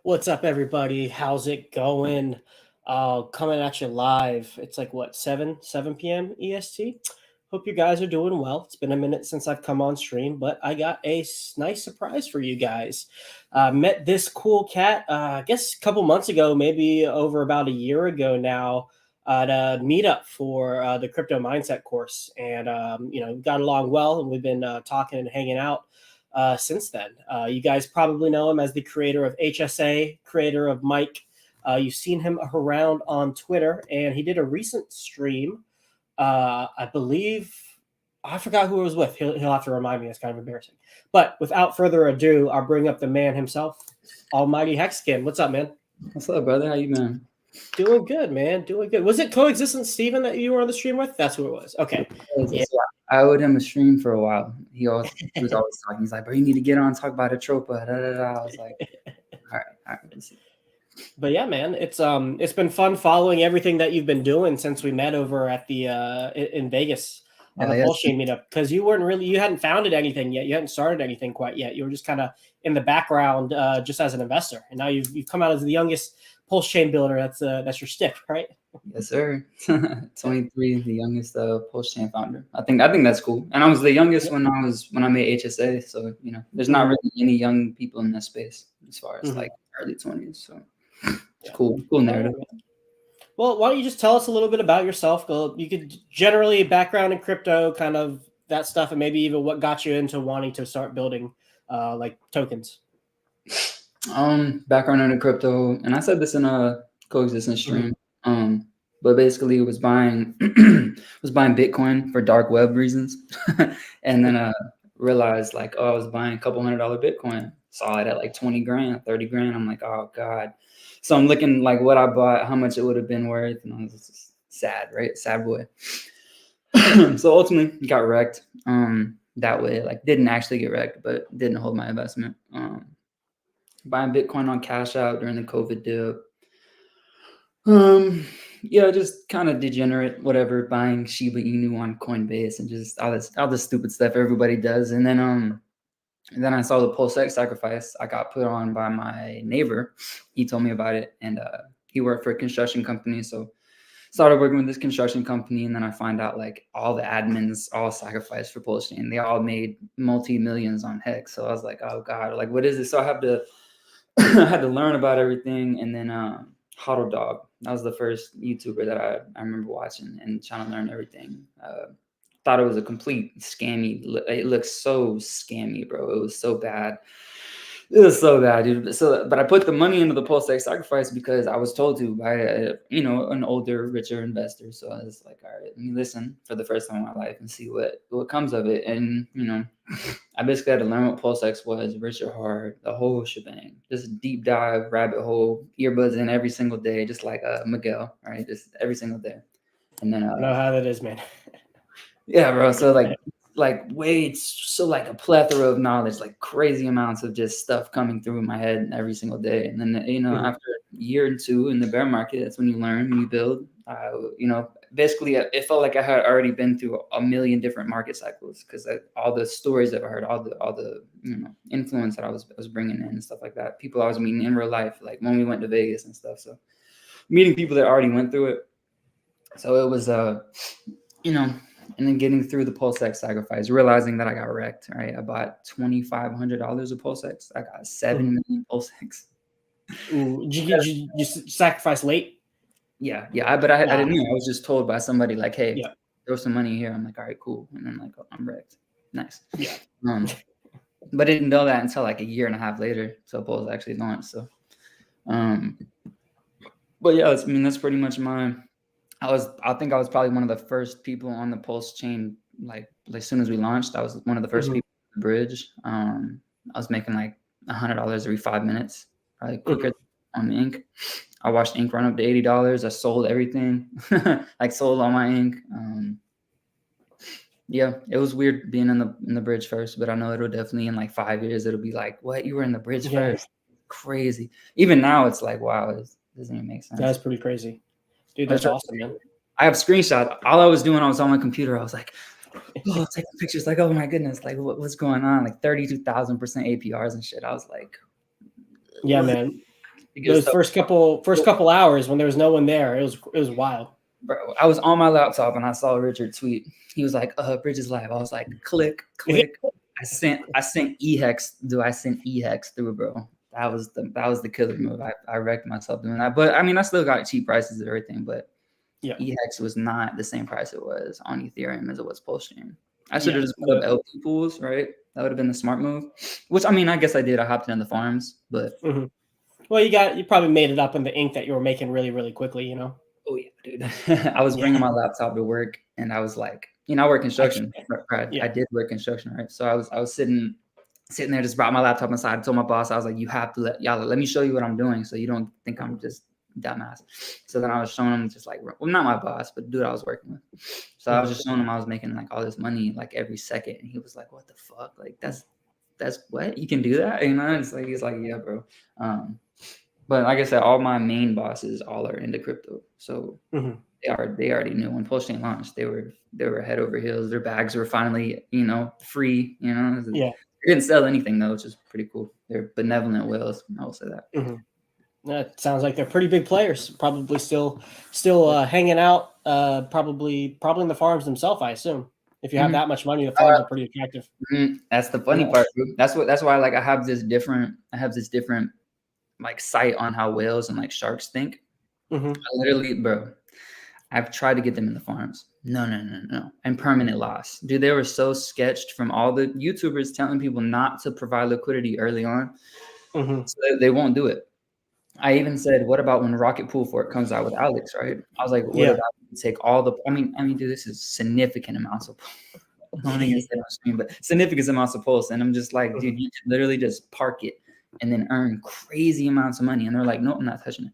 What's up, everybody? How's it going? Coming at you live. It's like what, 7 p.m. EST. Hope you guys are doing well. It's been a minute since I've come on stream, but I got a nice surprise for you guys. Met this cool cat, I guess a couple months ago, maybe over about a year ago now, at a meetup for the crypto mindset course, and got along well, and we've been talking and hanging out since then. You guys probably know him as the creator of HSA, creator of Mike. You've seen him around on Twitter, and he did a recent stream. I believe, I forgot who it was with. He'll have to remind me. It's kind of embarrassing. But without further ado, I'll bring up the man himself, AlmightyHexican. What's up, man? What's up, brother? How you been? Doing good, man. Doing good. Was it Coexistent Steven that you were on the stream with? That's who it was. Okay. Yeah. I owed him a stream for a while. He was always talking. He's like, bro, you need to get on, talk about Atropa. Da, da, da. I was like, all right, let's see. But yeah, man, it's been fun following everything that you've been doing since we met over at the in Vegas at the PulseChain meetup, because you hadn't founded anything yet, you hadn't started anything quite yet. You were just kind of in the background, just as an investor, and now you've come out as the youngest PulseChain builder. That's your stick, right? Yes, sir. 23, the youngest PulseChain founder. I think that's cool. And I was the youngest when I made HSA. So there's not really any young people in that space as far as like early 20s. So it's cool narrative. Well, why don't you just tell us a little bit about yourself? You could generally background in crypto, kind of that stuff, and maybe even what got you into wanting to start building like tokens. Background in crypto, and I said this in a coexistence stream. But basically, was buying Bitcoin for dark web reasons, and then realized like, I was buying a couple $100 Bitcoin. Saw it at like 20 grand, 30 grand. I'm like, oh god. So I'm looking like what I bought, how much it would have been worth, and I was just sad, right? Sad boy. So ultimately, got wrecked. That way, like didn't actually get wrecked, but didn't hold my investment. Buying Bitcoin on Cash Out during the COVID dip. Just kind of degenerate, whatever, buying Shiba Inu on Coinbase and just all this stupid stuff everybody does. And then I saw the PulseX sacrifice. I got put on by my neighbor. He told me about it, and he worked for a construction company. So started working with this construction company, and then I find out like all the admins all sacrificed for PulseChain. They all made multi-millions on Hex. So I was like, oh god, like what is this? So I had to learn about everything. And then Hodl Dog, that was the first YouTuber that I remember watching and trying to learn everything. Thought it was a complete scammy. It looks so scammy, bro. It was so bad. It was so bad, dude. But I put the money into the PulseX sacrifice because I was told to by an older, richer investor. So I was like, all right, let me listen for the first time in my life and see what comes of it. And I basically had to learn what PulseX was, Richard Hart, the whole shebang. Just a deep dive, rabbit hole, earbuds in every single day, just like Miguel, right? Just every single day. And then I know how that is, man. Yeah, bro. So like a plethora of knowledge, like crazy amounts of just stuff coming through my head every single day. And then after a year or two in the bear market, that's when you learn, you build. Basically, it felt like I had already been through a million different market cycles because all the stories that I heard, all the influence that I was bringing in and stuff like that. People I was meeting in real life, like when we went to Vegas and stuff. So meeting people that already went through it. So it was and then getting through the PulseX sacrifice, realizing that I got wrecked, right? I bought $2,500 of PulseX. I got 7 million PulseX. Did you sacrifice late? Yeah. But I didn't know. I was just told by somebody like, hey, throw some money here. I'm like, all right, cool. And then like, oh, I'm wrecked. Nice. Yeah. But I didn't know that until like a year and a half later. So Pulse actually launched. So But yeah, I mean, that's pretty much mine. I think I was probably one of the first people on the Pulse chain. Like as soon as we launched, I was one of the first people on the bridge. I was making like $100 every 5 minutes, probably quicker on ink. I watched ink run up to $80. I sold everything, like sold all my ink. Yeah, it was weird being in the bridge first, but I know it'll definitely in like 5 years it'll be like, what, you were in the bridge first? Crazy. Even now it's like, wow, it doesn't even make sense. That's pretty crazy, dude. That's awesome, man. I have screenshots. All I was doing, I was on my computer. I was like, oh, taking pictures. Like, oh my goodness, like what's going on? Like 32,000% APRs and shit. I was like, yeah, man. Those first couple hours when there was no one there, it was wild. Bro, I was on my laptop and I saw Richard tweet. He was like, Bridge is live. I was like, click. I sent eHex. I sent eHex through, bro. That was the killer move. I wrecked myself doing that. But I mean, I still got cheap prices and everything, but yeah, eHex was not the same price it was on Ethereum as it was PulseChain. I should have just put up LP pools, right? That would have been the smart move. Which I mean, I guess I did. I hopped in the farms, but well, you probably made it up in the ink that you were making really, really quickly, you know. Oh yeah, dude. I was bringing my laptop to work, and I was like, I work construction. Right? I did work construction, right? So I was sitting there, just brought my laptop inside. I told my boss, I was like, you have to let me show you what I'm doing, so you don't think I'm just dumbass. So then I was showing him, just like, well, not my boss, but dude I was working with. So I was just showing him I was making like all this money like every second, and he was like, what the fuck? Like that's what, you can do that, you know? It's like, he's like, yeah, bro. But like I said, all my main bosses all are into crypto, so they already knew when PulseChain launched. They were head over heels. Their bags were finally, free. They didn't sell anything though, which is pretty cool. They're benevolent whales. I will say that. That sounds like they're pretty big players. Probably still hanging out. Probably in the farms themselves, I assume. If you have that much money, the farms are pretty attractive. That's the funny part, bro. That's why like I have this different like sight on how whales and like sharks think. I literally, bro, I've tried to get them in the farms. No. And permanent loss. Dude, they were so sketched from all the YouTubers telling people not to provide liquidity early on. So they won't do it. I even said, what about when Rocket Pool Fork comes out with Alex, right? I was like, what about take all the, I mean, dude, this is significant amounts of, I don't think I said on screen, but significant amounts of pulse. And I'm just like, dude, you can literally just park it and then earn crazy amounts of money. And they're like, no, I'm not touching it.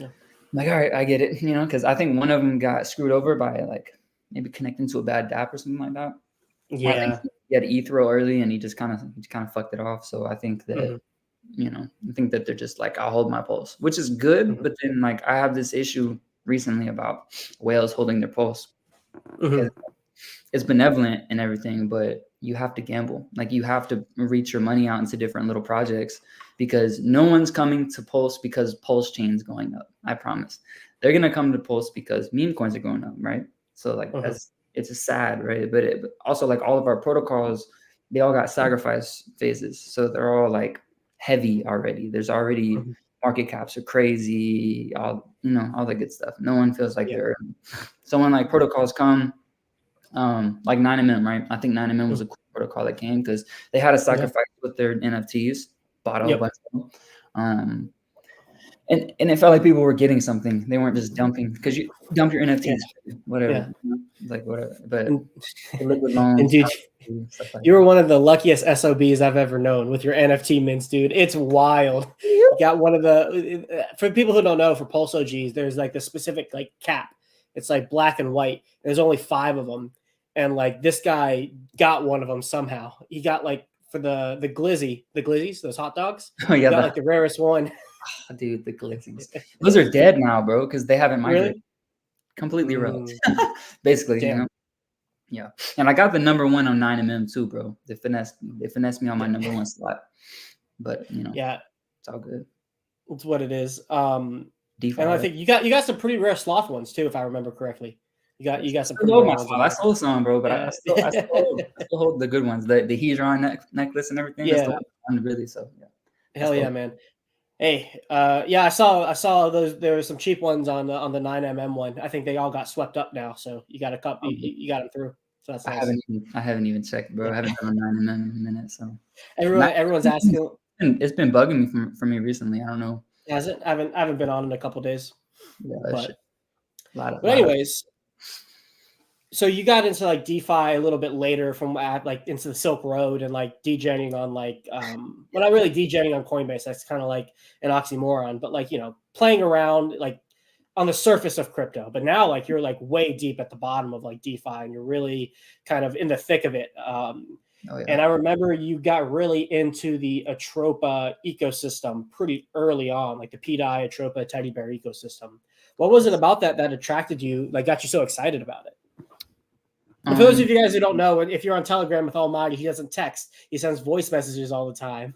I'm like, all right, I get it, because I think one of them got screwed over by like maybe connecting to a bad DApp or something like that. Yeah. He had Ethro early and he just kind of fucked it off. So I think that, I think that they're just like, I'll hold my pulse, which is good. But then like I have this issue recently about whales holding their pulse. It's benevolent and everything, but you have to gamble. Like you have to reach your money out into different little projects, because no one's coming to Pulse because Pulse chain's going up. I promise. They're going to come to Pulse because meme coins are going up, right? So like it's a sad, right? But also like all of our protocols, they all got sacrifice phases. So they're all like heavy already. There's already market caps are crazy, all the good stuff. No one feels like they're earning. So when like protocols come, like 9mm, right? I think 9mm was a cool protocol that came because they had a sacrifice with their NFTs, bought a whole bunch of them. And it felt like people were getting something. They weren't just dumping, because you dump your NFTs, whatever, like whatever. But liquid loans, and dude, you were one of the luckiest SOBs I've ever known with your NFT mints, dude. It's wild. You got one of the, for people who don't know, for Pulse OGs, there's like the specific like cap. It's like black and white. There's only 5 of them. And like this guy got one of them somehow. He got like for the glizzies, those hot dogs. Oh yeah, got like the rarest one. Oh, dude, the glizzies. Those are dead now, bro, because they haven't migrated. Really? Completely rolled. Basically, Yeah. And I got the number 1 on 9mm too, bro. They finessed me on my number 1 slot. But it's all good. It's what it is. DeFi. And I think you got some pretty rare sloth ones too, if I remember correctly. You got some pretty rare ones. I sold some, bro, but I still hold the good ones. The Hedron necklace and everything. Yeah. Really, so yeah. Hell yeah, man. Hey, I saw those. There were some cheap ones on the 9mm one. I think they all got swept up now. So you got a couple. You got them through. So that's nice. I haven't even checked, bro. I haven't done a 9mm in a minute. So everyone's asking. It's been bugging me for me recently. I don't know. Has it? I haven't been on in a couple days, Yeah, that shit. but Lot but of anyways, so you got into like DeFi a little bit later from like into the Silk Road and like degenning on like well, not really degenning on Coinbase. That's kind of like an oxymoron, but like, playing around like on the surface of crypto. But now like you're like way deep at the bottom of like DeFi and you're really kind of in the thick of it. Oh yeah. And I remember you got really into the Atropa ecosystem pretty early on, like the PDI, Atropa, Teddy Bear ecosystem. What was it about that attracted you, like got you so excited about it? And for those of you guys who don't know, if you're on Telegram with Almighty, he doesn't text. He sends voice messages all the time.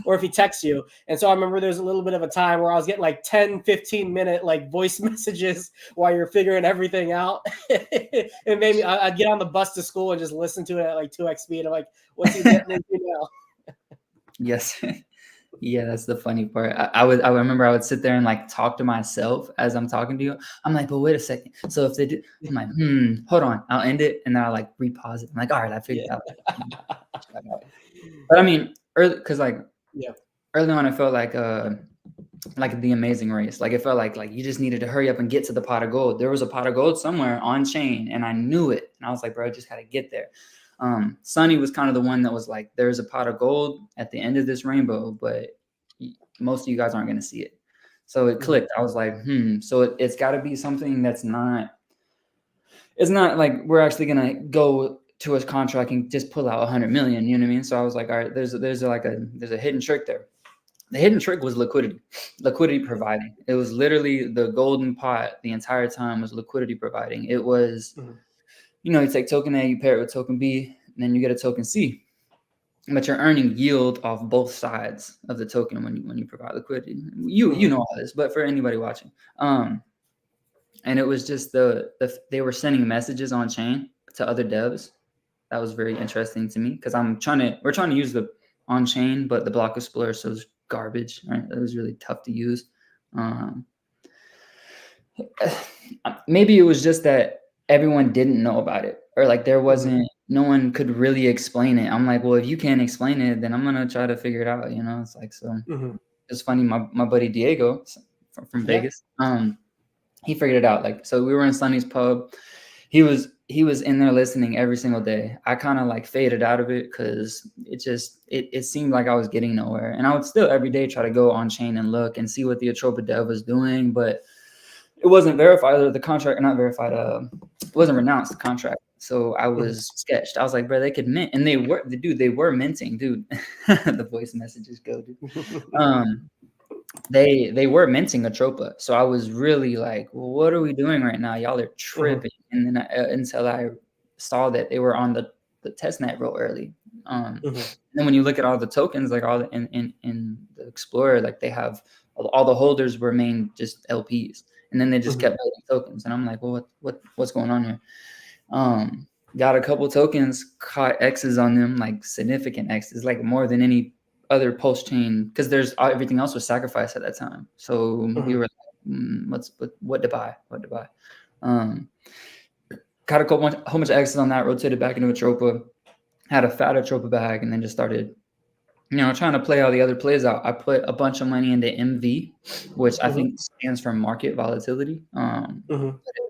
Or if he texts you. And so I remember there's a little bit of a time where I was getting like 10, 15-minute like voice messages while you're figuring everything out. And maybe I'd get on the bus to school and just listen to it at like 2x speed. I'm like, what's he getting into now? Yes. Yeah, that's the funny part. I remember I would sit there and like talk to myself as I'm talking to you. I'm like, but wait a second. So if they do, I'm like, hold on, I'll end it, and then I'll like repause it. I'm like, all right, I figured it out. But I mean, because like early on, I felt like the Amazing Race. Like it felt like you just needed to hurry up and get to the pot of gold. There was a pot of gold somewhere on chain, and I knew it. And I was like, bro, I just got to get there. Sonny was kind of the one that was like, there's a pot of gold at the end of this rainbow, but most of you guys aren't going to see it. So it clicked. I was like, so it's got to be something that's it's not like we're actually going to go to a contract and just pull out 100 million, you know what I mean? So I was like, all right, there's a hidden trick there. The hidden trick was liquidity providing. It was literally the golden pot the entire time was liquidity providing. It was, you take token A, you pair it with token B, and then you get a token C. But you're earning yield off both sides of the token when you provide liquidity. You know all this, but for anybody watching, and it was just they were sending messages on chain to other devs. That was very interesting to me because we're trying to use the on chain, but the block explorer so it's garbage. Right, it was really tough to use. Maybe it was just that everyone didn't know about it, or like there wasn't no one could really explain it. I'm like, well, if you can't explain it, then I'm gonna try to figure it out. It's like so. It's funny. My buddy Diego from Vegas, he figured it out. Like, so we were in Sonny's pub. He was in there listening every single day. I kind of like faded out of it because it seemed like I was getting nowhere, and I would still every day try to go on chain and look and see what the Atropa dev was doing, but it wasn't verified, or the contract, not verified. It wasn't renounced, the contract. So I was sketched. I was like, bro, they could mint, and they were minting, dude. The voice messages go, dude. They were minting Atropa. So I was really like, well, what are we doing right now? Y'all are tripping. And then until I saw that they were on the testnet real early. And then when you look at all the tokens, like all in the Explorer, like they have all the holders were main just LPs. And then they just kept building tokens. And I'm like, well, what's going on here? Got a couple tokens, caught X's on them, like significant X's, like more than any other post-chain, because there's everything else was sacrificed at that time. So we were like, what to buy? Got a whole bunch of X's on that, rotated back into Atropa, had a fat Atropa bag, and then just started trying to play all the other plays out. I put a bunch of money into MV, which I think stands for market volatility.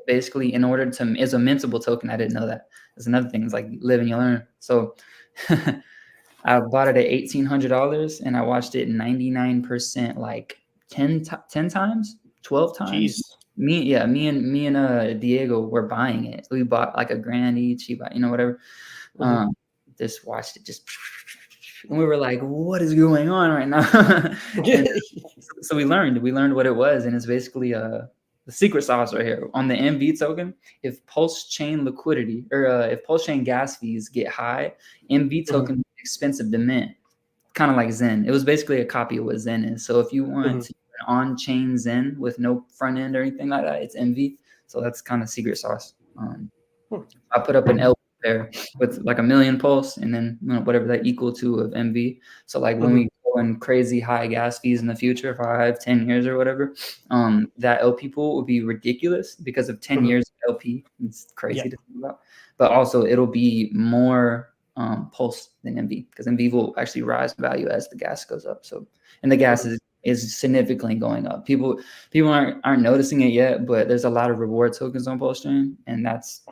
Basically, in order to, is a mintable token. I didn't know that. That's another thing. It's like live and you learn. So I bought it at $1,800 and I watched it 99%, like 10 times, 12 times. Jeez. Me and Diego were buying it. We bought like $1,000 each. He bought, whatever. Just watched it just. And we were like, what is going on right now? So we learned what it was. And it's basically the secret sauce right here on the MV token. If PulseChain liquidity or if PulseChain gas fees get high, MV token is expensive to mint, kind of like Zen. It was basically a copy of what Zen is. So if you want to on-chain Zen with no front end or anything like that, it's MV. So that's kind of secret sauce. I put up an L there with like 1 million pulse and then whatever that equal to of MV. So like when we go in crazy high gas fees in the future, 5, 10 years or whatever, that LP pool will be ridiculous because of 10 years of LP. It's crazy to think about. But also it'll be more pulse than MV because MV will actually rise in value as the gas goes up. So, and the gas is is significantly going up. People aren't noticing it yet, but there's a lot of reward tokens on PulseChain, and that's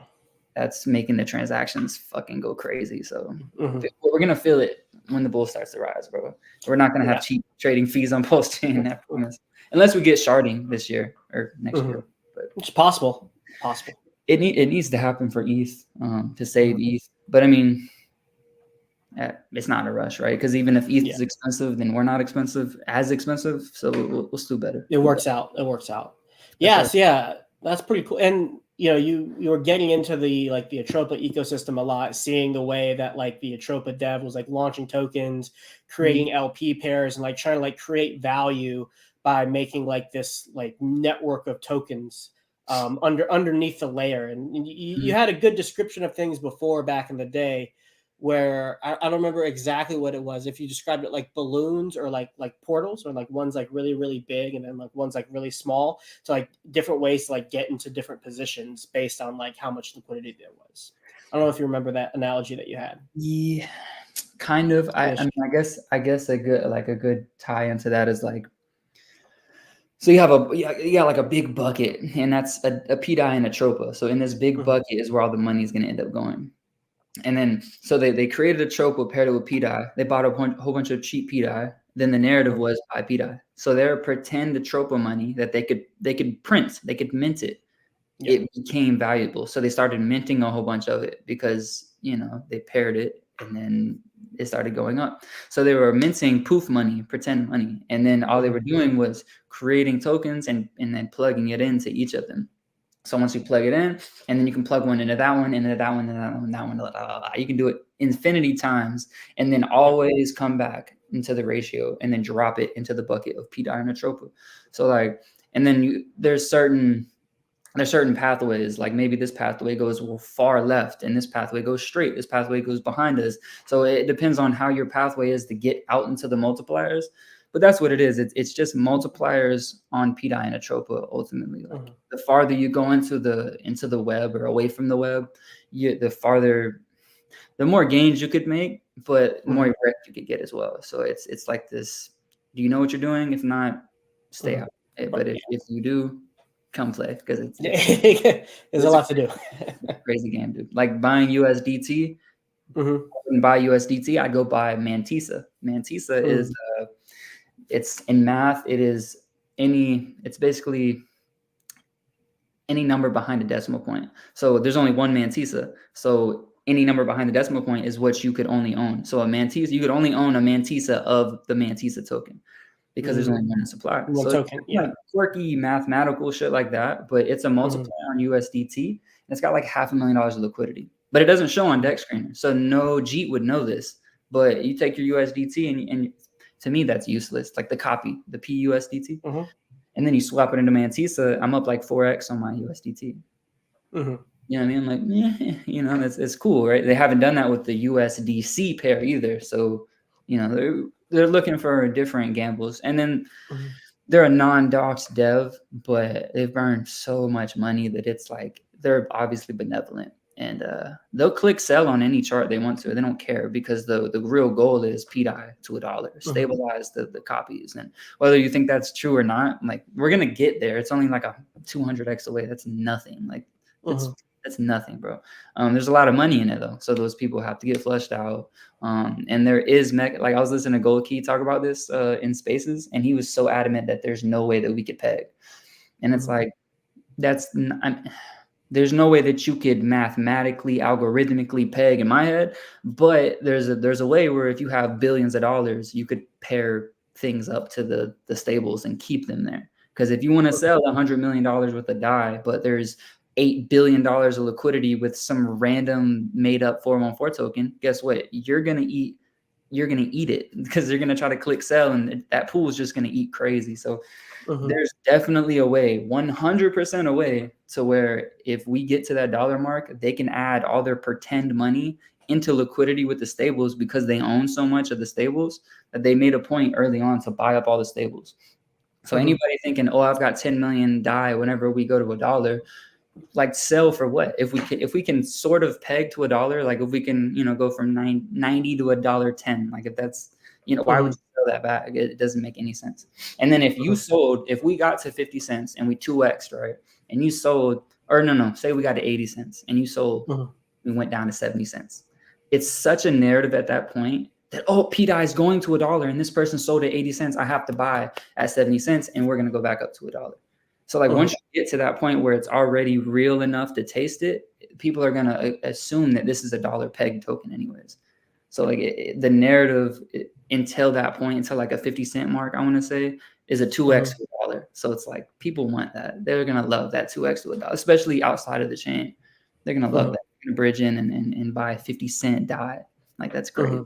making the transactions fucking go crazy. So we're gonna feel it when the bull starts to rise, bro. We're not gonna have cheap trading fees on PulseChain, I promise. Unless we get sharding this year or next year. But it's possible. It needs to happen for ETH to save ETH. But I mean, it's not a rush, right? Because even if ETH is expensive, then we're not as expensive. So we'll still better. It works out. Yes, yeah, that's pretty cool. And you were getting into the Atropa ecosystem a lot, seeing the way that like the Atropa dev was like launching tokens, creating LP pairs, and like trying to like create value by making like this like network of tokens underneath the layer. And you had a good description of things before back in the day, where I don't remember exactly what it was. If you described it like balloons or like portals, or like one's like really, really big and then like one's like really small. So like different ways to like get into different positions based on like how much liquidity there was. I don't know if you remember that analogy that you had. Yeah, kind of. I mean, I guess a good tie into that is like, so you got like a big bucket, and that's a PDI and a Atropa. So in this big bucket is where all the money is going to end up going. And then, so they created a Atropa paired it with PDI. They bought a whole bunch of cheap PDI. Then the narrative was buy PDI. So their pretend Atropa money that they could print, they could mint it. Yeah. It became valuable. So they started minting a whole bunch of it because, they paired it, and then it started going up. So they were minting poof money, pretend money. And then all they were doing was creating tokens and then plugging it into each of them. So once you plug it in, and then you can plug one into that one, into that one, and that one, you can do it infinity times, and then always come back into the ratio, and then drop it into the bucket of PDI and Atropa. So like, and then there's certain pathways. Like maybe this pathway goes far left, and this pathway goes straight. This pathway goes behind us. So it depends on how your pathway is to get out into the multipliers. But that's what it is. It's just multipliers on PDI and Atropa ultimately. Like the farther you go into the web or away from the web, the more gains you could make, but more wreck you could get as well. So it's like this. Do you know what you're doing? If not, stay out. But if you do, come play, because there's a lot to do. Crazy game, dude. Like buying USDT. I wouldn't buy USDT. I go buy Mantisa. Mantisa is it's in math. It's basically any number behind a decimal point. So there's only one Mantisa. So any number behind the decimal point is what you could only own. So a Mantisa, you could only own a Mantisa of the Mantisa token, because there's only one supply. One token, like quirky mathematical shit like that, but it's a multiplier on USDT, and it's got like $500,000 of liquidity. But it doesn't show on Dex Screener, so no Jeet would know this. But you take your USDT, and to me that's useless. Like the copy, the PUSDT, and then you swap it into Mantisa. I'm up like 4x on my USDT. You know what I mean? I'm like, it's cool, right? They haven't done that with the USDC pair either. So, they're looking for different gambles. And then they're a non-docs dev, but they've burned so much money that it's like they're obviously benevolent. And they'll click sell on any chart they want to. They don't care, because the real goal is PDI to $1, stabilize the copies. And whether you think that's true or not, like we're going to get there. It's only like a 200x away. That's nothing. Like that's nothing, bro. There's a lot of money in it though. So those people have to get flushed out. And there is like I was listening to Gold Key talk about this in Spaces, and he was so adamant that there's no way that we could peg. And it's like, there's no way that you could mathematically, algorithmically peg in my head, but there's a way where if you have billions of dollars, you could pair things up to the stables and keep them there. Because if you want to sell $100 million worth of DAI, but there's $8 billion of liquidity with some random made up 414 token, guess what? You're gonna eat it, because they're gonna try to click sell, and that pool is just gonna eat crazy. So there's definitely a way, 100% a way, to where if we get to that dollar mark, they can add all their pretend money into liquidity with the stables, because they own so much of the stables that they made a point early on to buy up all the stables. So anybody thinking, oh, I've got 10 million DAI whenever we go to $1, like sell for what? If we can sort of peg to $1, like if we can, go from 90 to $1.10, like if that's, why would you fill that bag. It doesn't make any sense. And then if you sold, if we got to 50 cents and we 2x'd, right? And you sold, or no, say we got to 80 cents and you sold, we went down to 70 cents. It's such a narrative at that point that, oh, PDI is going to $1 and this person sold at 80 cents. I have to buy at 70 cents and we're going to go back up to $1. So like once you get to that point where it's already real enough to taste it, people are going to assume that this is a dollar peg token anyways. So like the narrative until that point, until like a 50 cent mark, I want to say, is a 2x to $1. So it's like people want that. They're going to love that 2x to $1, especially outside of the chain. They're going to love that. They're going to bridge in and buy 50 cent DAI. Like that's great.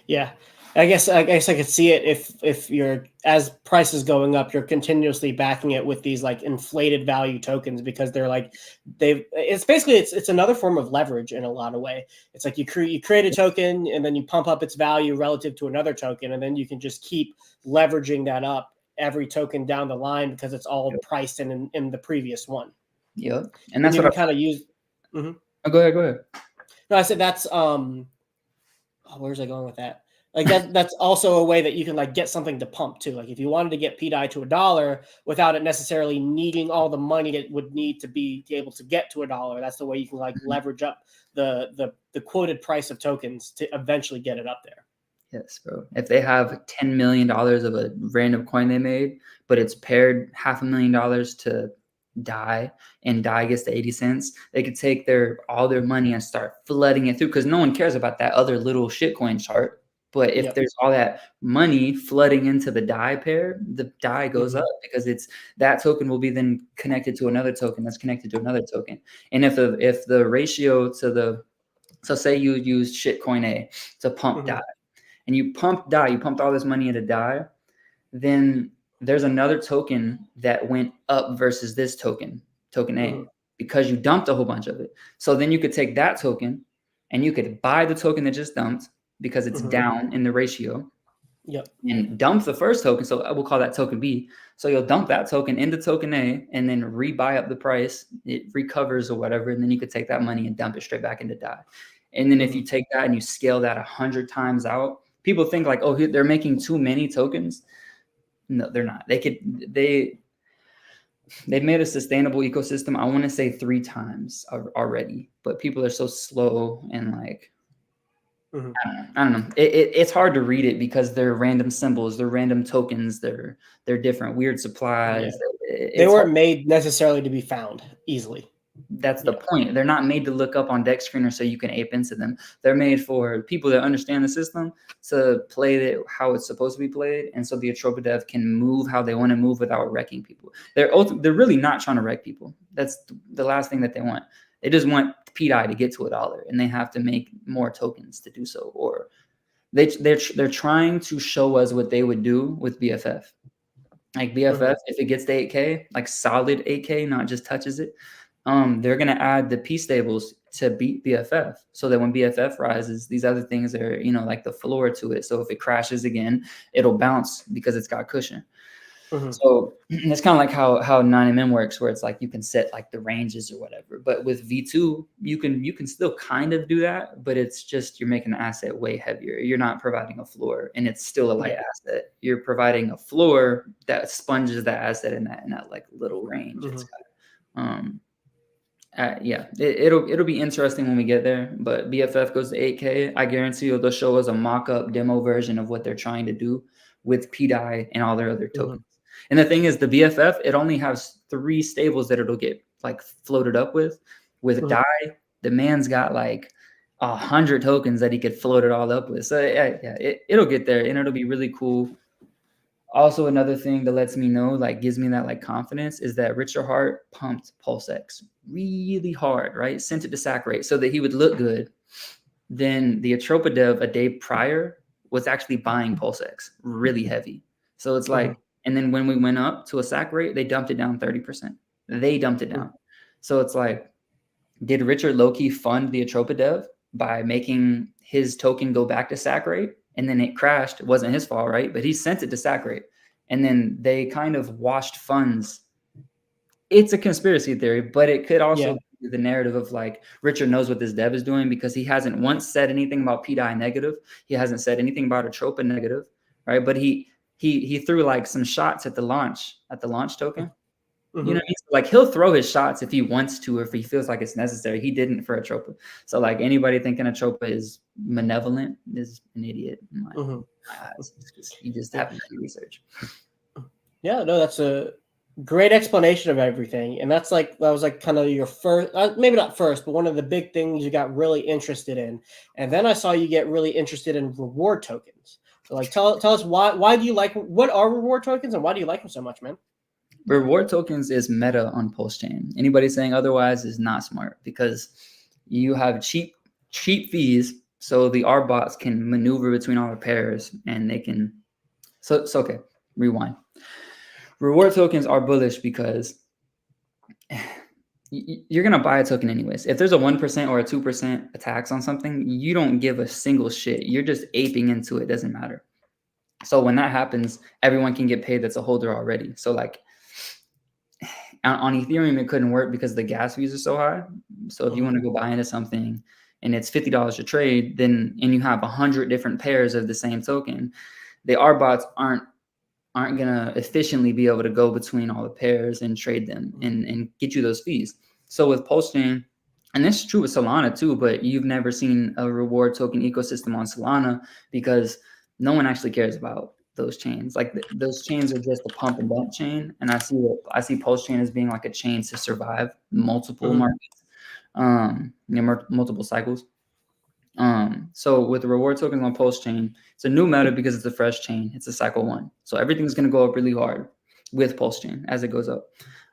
Yeah. I guess I could see it if you're, as prices going up, you're continuously backing it with these like inflated value tokens, because they're like it's basically it's another form of leverage in a lot of way. It's like you create a token and then you pump up its value relative to another token, and then you can just keep leveraging that up every token down the line because it's all priced in the previous one. Yep. And that's you what can kind of use. Oh, go ahead. No, I said that's where's I going with that? Like that's also a way that you can like get something to pump too. Like if you wanted to get PDI to $1 without it necessarily needing all the money it would need to be able to get to $1, that's the way you can like leverage up the quoted price of tokens to eventually get it up there. Yes, bro. If they have $10 million of a random coin they made, but it's paired $500,000 to DAI, and DAI gets to 80 cents, they could take all their money and start flooding it through, because no one cares about that other little shitcoin chart. But if there's all that money flooding into the DAI pair, the DAI goes up because that token will be then connected to another token that's connected to another token. And if the ratio to so say you use shitcoin A to pump DAI, and you pumped all this money into DAI, then there's another token that went up versus this token A, because you dumped a whole bunch of it. So then you could take that token and you could buy the token that just dumped, because it's down in the ratio, and dump the first token. So I will call that token B. So you'll dump that token into token A and then rebuy up the price. It recovers or whatever. And then you could take that money and dump it straight back into DAI. And then if you take that and you scale that 100 times out, people think like, oh, they're making too many tokens. No, they're not. They've made a sustainable ecosystem, I want to say 3 times already, but people are so slow and like, I don't know. It's hard to read it because they're random symbols, they're random tokens, they're different weird supplies. They weren't made necessarily to be found easily. That's the point. They're not made to look up on deck screener so you can ape into them. They're made for people that understand the system to play it how it's supposed to be played, and so the Atropa dev can move how they want to move without wrecking people. They're really not trying to wreck people. That's the last thing that they want. They just want PDI to get to $1, and they have to make more tokens to do so. Or they're trying to show us what they would do with BFF. Like BFF, if it gets to 8K, like solid 8K, not just touches it, they're gonna add the P stables to beat BFF, so that when BFF rises, these other things are like the floor to it. So if it crashes again, it'll bounce because it's got cushion. So it's kind of like how 9mm works, where it's like you can set like the ranges or whatever. But with V2, you can still kind of do that, but it's just you're making the asset way heavier. You're not providing a floor, and it's still a light asset. You're providing a floor that sponges the asset in that like little range. It's it'll be interesting when we get there. But BFF goes to 8K. I guarantee you they'll show us a mock-up demo version of what they're trying to do with PDI and all their other tokens. And the thing is, the BFF, it only has 3 stables that it'll get like floated up with. With DAI, the man's got like 100 tokens that he could float it all up with. So it'll get there, and it'll be really cool. Also, another thing that lets me know, like gives me that like confidence, is that Richard Hart pumped PulseX really hard, right? Sent it to saturate so that he would look good. Then the Atropa dev a day prior was actually buying PulseX really heavy. So it's like, and then when we went up to a sack rate, they dumped it down 30%. They dumped it down. So it's like, did Richard Loki fund the Atropa dev by making his token go back to sack rate? And then it crashed. It wasn't his fault, right? But he sent it to sack rate. And then they kind of washed funds. It's a conspiracy theory, but it could also be the narrative of like, Richard knows what this dev is doing, because he hasn't once said anything about PDI negative. He hasn't said anything about Atropa negative. right? But he threw like some shots at the launch token. You know what I mean? So, like, he'll throw his shots if he wants to, or if he feels like it's necessary. He didn't for Atropa. So like anybody thinking Atropa is malevolent is an idiot in my eyes. You just haven't done your research. Yeah, no, that's a great explanation of everything. And that was like kind of your first, maybe not first, but one of the big things you got really interested in. And then I saw you get really interested in reward tokens. So like tell us why do you like, what are reward tokens and why do you like them so much, man? Reward tokens is meta on PulseChain. Anybody saying otherwise is not smart, because you have cheap fees, so the R bots can maneuver between all the pairs and they can. So okay, rewind. Reward tokens are bullish because you're gonna buy a token anyways. If there's a 1% or a 2% tax on something, you don't give a single shit. You're just aping into it. Doesn't matter. So when that happens, everyone can get paid that's a holder already. So like on Ethereum, it couldn't work because the gas fees are so high. So if you want to go buy into something and it's $50 to trade, then and you have 100 different pairs of the same token, the R bots aren't gonna efficiently be able to go between all the pairs and trade them and get you those fees. So with PulseChain, and this is true with Solana too, but you've never seen a reward token ecosystem on Solana because no one actually cares about those chains. Like those chains are just a pump and dump chain, and I see PulseChain as being like a chain to survive multiple markets, multiple cycles. So with the reward tokens on PulseChain, it's a new meta because it's a fresh chain. It's a cycle 1, so everything's going to go up really hard with PulseChain as it goes up.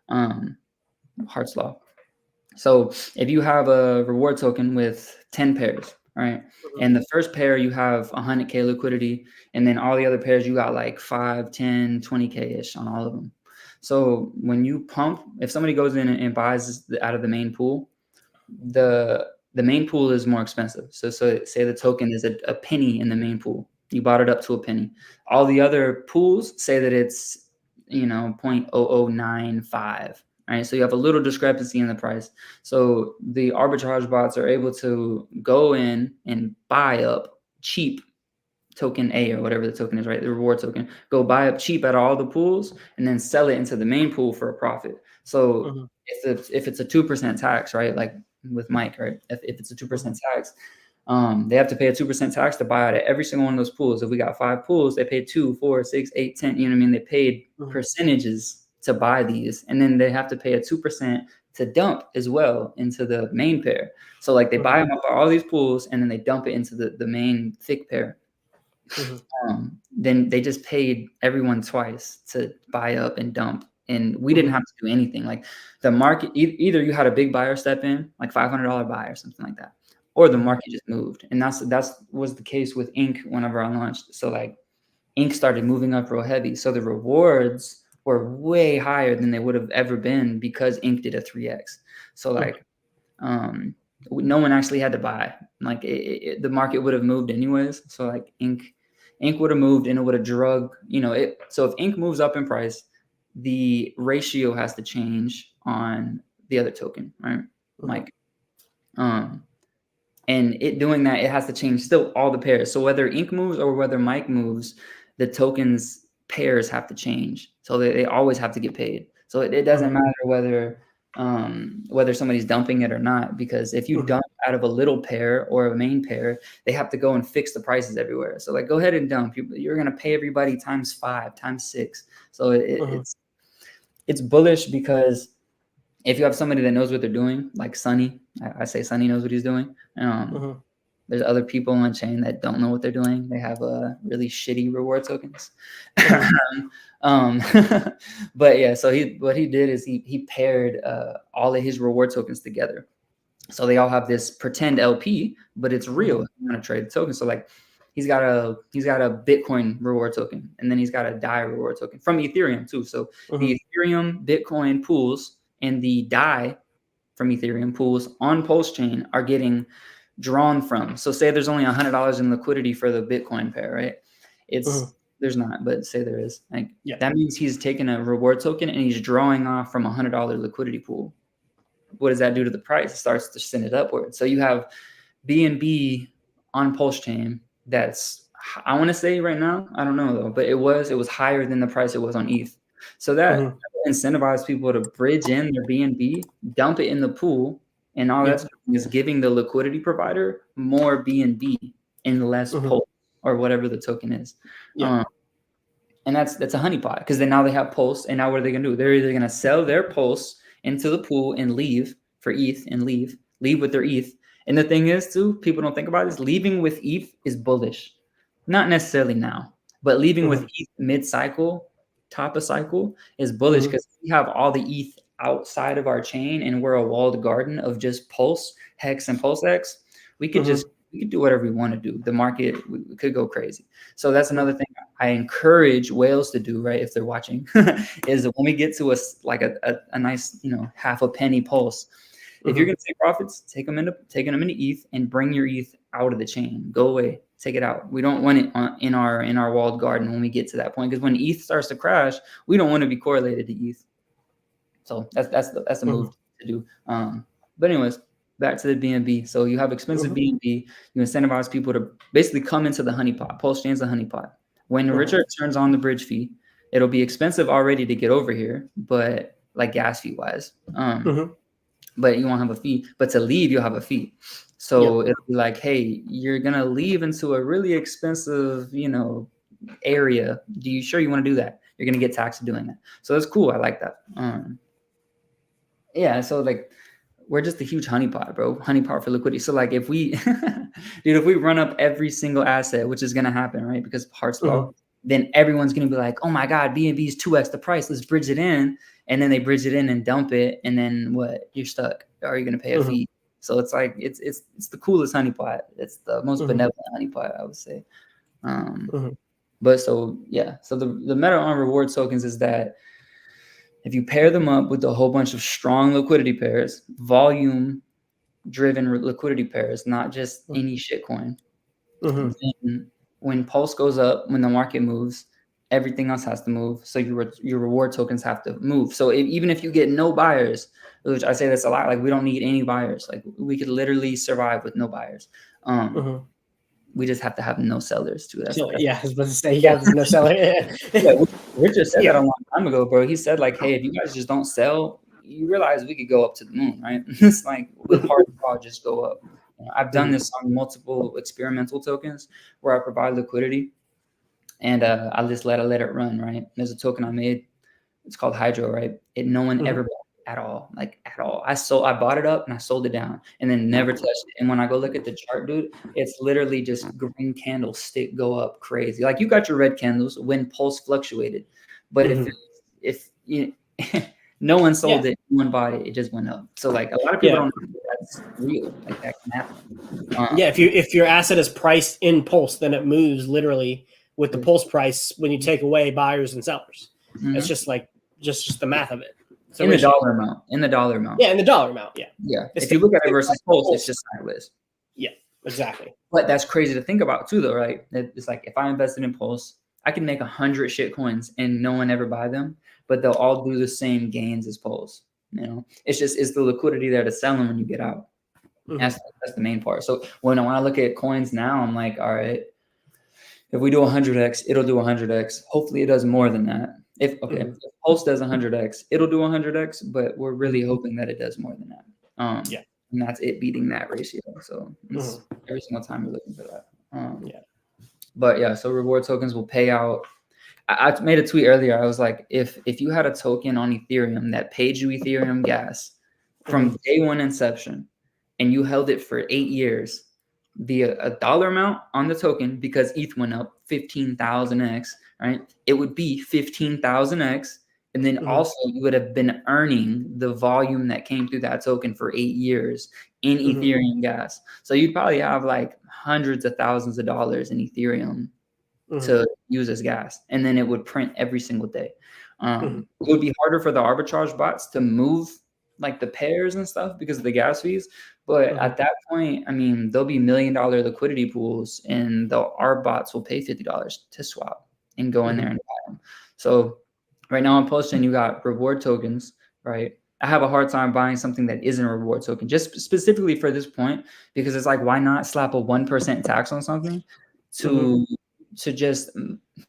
Hart's law. So if you have a reward token with 10 pairs, right? And the first pair you have 100K liquidity, and then all the other pairs you got like 5, 10, 20K ish on all of them. So when you pump, if somebody goes in and buys out of the main pool, the main pool is more expensive. So say the token is a penny in the main pool. You bought it up to a penny. All the other pools say that it's 0.0095. Right, so you have a little discrepancy in the price. So the arbitrage bots are able to go in and buy up cheap token A or whatever the token is, right? The reward token. Go buy up cheap at all the pools and then sell it into the main pool for a profit. So if it's a 2% tax, right? Like with Mike, right? If it's a 2% tax, they have to pay a 2% tax to buy out of every single one of those pools. If we got 5 pools, they paid 2, 4, 6, 8, 10. You know what I mean? They paid percentages to buy these, and then they have to pay a 2% to dump as well into the main pair. So like they buy them up by all these pools and then they dump it into the main thick pair. Then they just paid everyone twice to buy up and dump, and we didn't have to do anything. Like the market, either you had a big buyer step in, like $500 buy or something like that, or the market just moved. And that's was the case with Inc. whenever I launched. So like Inc. started moving up real heavy, so the rewards were way higher than they would have ever been because Inc. did a 3x. So like no one actually had to buy. Like the market would have moved anyways. So like Inc. would have moved and it would have drug, so if Inc. moves up in price, the ratio has to change on the other token, right? Like and it doing that, it has to change still all the pairs. So whether Inc. moves or whether Mike moves, the tokens pairs have to change. So they always have to get paid. So it doesn't matter whether somebody's dumping it or not, because if you dump out of a little pair or a main pair, they have to go and fix the prices everywhere. So like, go ahead and dump. You're going to pay everybody times 5, times 6. So it's bullish because if you have somebody that knows what they're doing, like Sunny, I say Sunny knows what he's doing. There's other people on chain that don't know what they're doing. They have really shitty reward tokens. But yeah, so what he did is he paired all of his reward tokens together. So they all have this pretend LP, but it's real. You want to trade the token. So like he's got a Bitcoin reward token, and then he's got a DAI reward token from Ethereum too. So the Ethereum Bitcoin pools and the DAI from Ethereum pools on PulseChain are getting drawn from. So say there's only $100 in liquidity for the Bitcoin pair, right? There's not, but say there is. Like that means he's taking a reward token and he's drawing off from $100 liquidity pool. What does that do to the price? It starts to send it upward. So you have BNB on PulseChain that's I want to say right now, I don't know though, but it was higher than the price it was on ETH. So that incentivized people to bridge in their BNB, dump it in the pool, and all that's doing is giving the liquidity provider more BNB and less Pulse or whatever the token is. And that's a honeypot, because then now they have Pulse, and now what are they gonna do? They're either gonna sell their Pulse into the pool and leave for ETH and leave with their ETH. And the thing is too, people don't think about this, leaving with ETH is bullish. Not necessarily now, but leaving with ETH mid-cycle, top of cycle is bullish, because we have all the ETH outside of our chain and we're a walled garden of just Pulse, Hex, and PulseX. We could we could do whatever we want to do. The market we could go crazy. So that's another thing I encourage whales to do, right? If they're watching, is when we get to a nice, half a penny Pulse, if you're going to take profits, taking them into ETH and bring your ETH out of the chain. Go away, take it out. We don't want it in our walled garden when we get to that point, because when ETH starts to crash, we don't want to be correlated to ETH. So that's the move to do. But anyways, back to the BNB. So you have expensive BNB. You incentivize people to basically come into the honeypot. PulseChain's a honeypot. When Richard turns on the bridge fee, it'll be expensive already to get over here, but like gas fee wise. But you won't have a fee. But to leave, you'll have a fee. So it'll be like, hey, you're gonna leave into a really expensive, area. Do you sure you want to do that? You're gonna get taxed doing that. So that's cool. I like that. Yeah. So like, we're just a huge honeypot, bro. Honeypot for liquidity. So like, if we, if we run up every single asset, which is gonna happen, right? Because Hart's law, then everyone's gonna be like, oh my God, BNB is 2x the price. Let's bridge it in. And then they bridge it in and dump it, and then what? You're stuck. Are you gonna pay a fee? So it's like it's the coolest honeypot. It's the most benevolent honeypot, I would say. But so yeah, so the meta on reward tokens is that if you pair them up with a whole bunch of strong liquidity pairs, volume driven liquidity pairs, not just any shitcoin, then when Pulse goes up, when the market moves, everything else has to move. So your reward tokens have to move. So even if you get no buyers, which I say that's a lot, like we don't need any buyers. Like we could literally survive with no buyers. We just have to have no sellers too. That's I was about to say, no seller. Richard said that a long time ago, bro. He said like, hey, if you guys just don't sell, you realize we could go up to the moon, right? It's like with hard draw, just go up. I've done this on multiple experimental tokens where I provide liquidity. And I just let it run, right? There's a token I made. It's called Hydro, right? No one ever bought it at all, like at all. I bought it up and I sold it down and then never touched it. And when I go look at the chart, dude, it's literally just green candlestick go up crazy. Like you got your red candles when Pulse fluctuated, but if no one sold it, no one bought it, it just went up. So like a lot of people don't know that's real, like that can happen. If your asset is priced in Pulse, then it moves literally with the Pulse price when you take away buyers and sellers. It's just like just the math of it. So in the dollar amount. Yeah, in the dollar amount. Yeah. Yeah. If you look at it versus Pulse, it's just sideways. Yeah, exactly. But that's crazy to think about too, though, right? It's like if I invested in Pulse, I can make 100 shit coins and no one ever buy them, but they'll all do the same gains as Pulse. It's the liquidity there to sell them when you get out. That's the main part. So when I look at coins now, I'm like, all right, if we do 100x, it'll do 100x. Hopefully it does more than that. If Pulse does 100x, it'll do 100x, but we're really hoping that it does more than that. And that's it beating that ratio. So every single time we're looking for that. But yeah, so reward tokens will pay out. I made a tweet earlier. I was like, if you had a token on Ethereum that paid you Ethereum gas from day one inception, and you held it for 8 years, a dollar amount on the token, because ETH went up 15,000x, right? It would be 15,000x. And then also you would have been earning the volume that came through that token for 8 years in Ethereum gas. So you'd probably have like hundreds of thousands of dollars in Ethereum to use as gas. And then it would print every single day. It would be harder for the arbitrage bots to move like the pairs and stuff because of the gas fees. But at that point, I mean, there'll be $1 million liquidity pools and our bots will pay $50 to swap and go in there and buy them. So right now on PulseChain, you got reward tokens, right? I have a hard time buying something that isn't a reward token, just specifically for this point, because it's like, why not slap a 1% tax on something to to just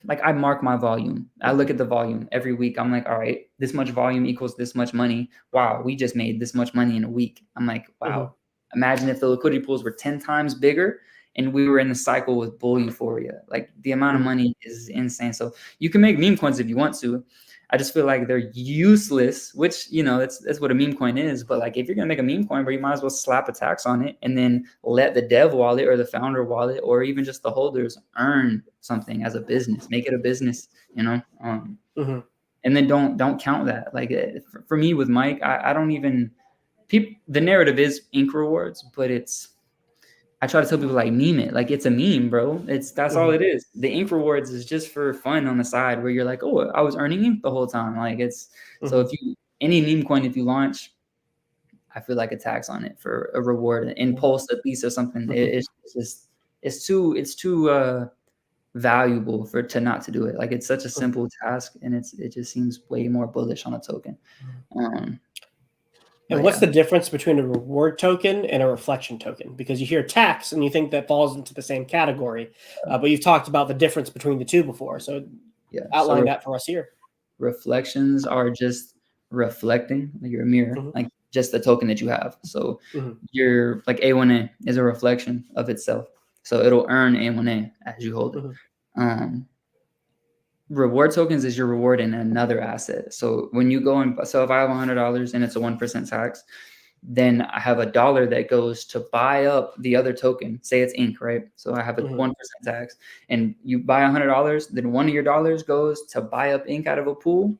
like, I mark my volume. I look at the volume every week. I'm like, all right, this much volume equals this much money. Wow, we just made this much money in a week. I'm like, wow. Imagine if the liquidity pools were 10 times bigger and we were in the cycle with bull euphoria. Like, the amount of money is insane. So you can make meme coins if you want to. I just feel like they're useless, which, you know, that's what a meme coin is. But like, if you're gonna make a meme coin, bro, you might as well slap a tax on it and then let the dev wallet or the founder wallet or even just the holders earn something as a business. Make it a business, you know. And then don't count that. Like, for me with Mike, I don't even. The narrative is ink rewards, but I try to tell people, like, meme it. Like, it's a meme, bro. That's all it is. The ink rewards is just for fun on the side where you're like, oh, I was earning ink the whole time. Like, so if any meme coin, if you launch, I feel like a tax on it for a reward in Pulse at least or something. It's too valuable to not to do it. Like, it's such a simple task, and it just seems way more bullish on a token. And what's the difference between a reward token and a reflection token? Because you hear tax and you think that falls into the same category, but you've talked about the difference between the two before. So outline that for us here. Reflections are just reflecting, like you're a mirror, like just the token that you have. So you're like, A1A is a reflection of itself. So it'll earn A1A as you hold it. Reward tokens is your reward in another asset. So when you go and so if I have $100 and it's a 1% tax, then I have $1 that goes to buy up the other token. Say it's ink, right? So I have a 1% tax, and you buy $100, then one of your dollars goes to buy up ink out of a pool,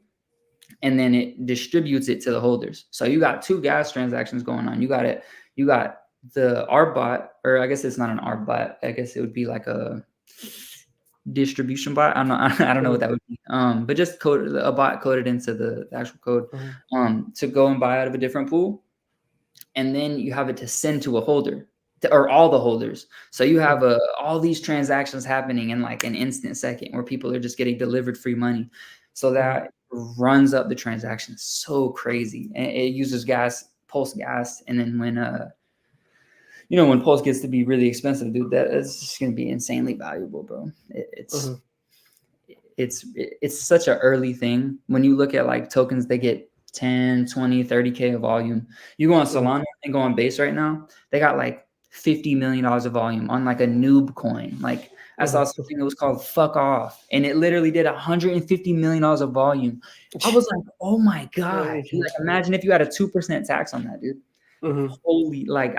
and then it distributes it to the holders. So you got two gas transactions going on. You got the ARB, or I guess it's not an ARB. I guess it would be like a distribution bot. I don't know what that would be. But just a bot coded into the actual code to go and buy out of a different pool, and then you have it to send to a holder or all the holders. So you have all these transactions happening in like an instant second where people are just getting delivered free money. So that runs up the transaction so crazy, and it uses Pulse gas, and then when Pulse gets to be really expensive, dude, that is just going to be insanely valuable, bro. It's such an early thing. When you look at like tokens, they get 10, 20, 30K of volume. You go on Solana and go on Base right now, they got like $50 million of volume on like a noob coin. Like, I saw something that was called Fuck Off, and it literally did $150 million of volume. I was like, oh my God. Like, imagine if you had a 2% tax on that, dude. Holy, like,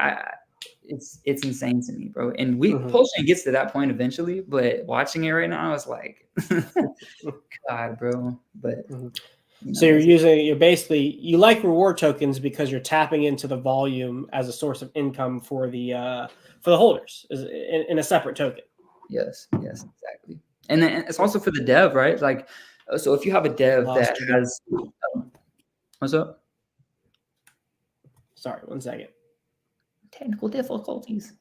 it's insane to me, bro. And PulseChain gets to that point eventually, but watching it right now, I was like, God, bro. But so you like reward tokens because you're tapping into the volume as a source of income for the holders in a separate token. Yes, exactly. And then it's also for the dev, right? Like, so if you have a dev that has what's up? Sorry, 1 second. Technical difficulties.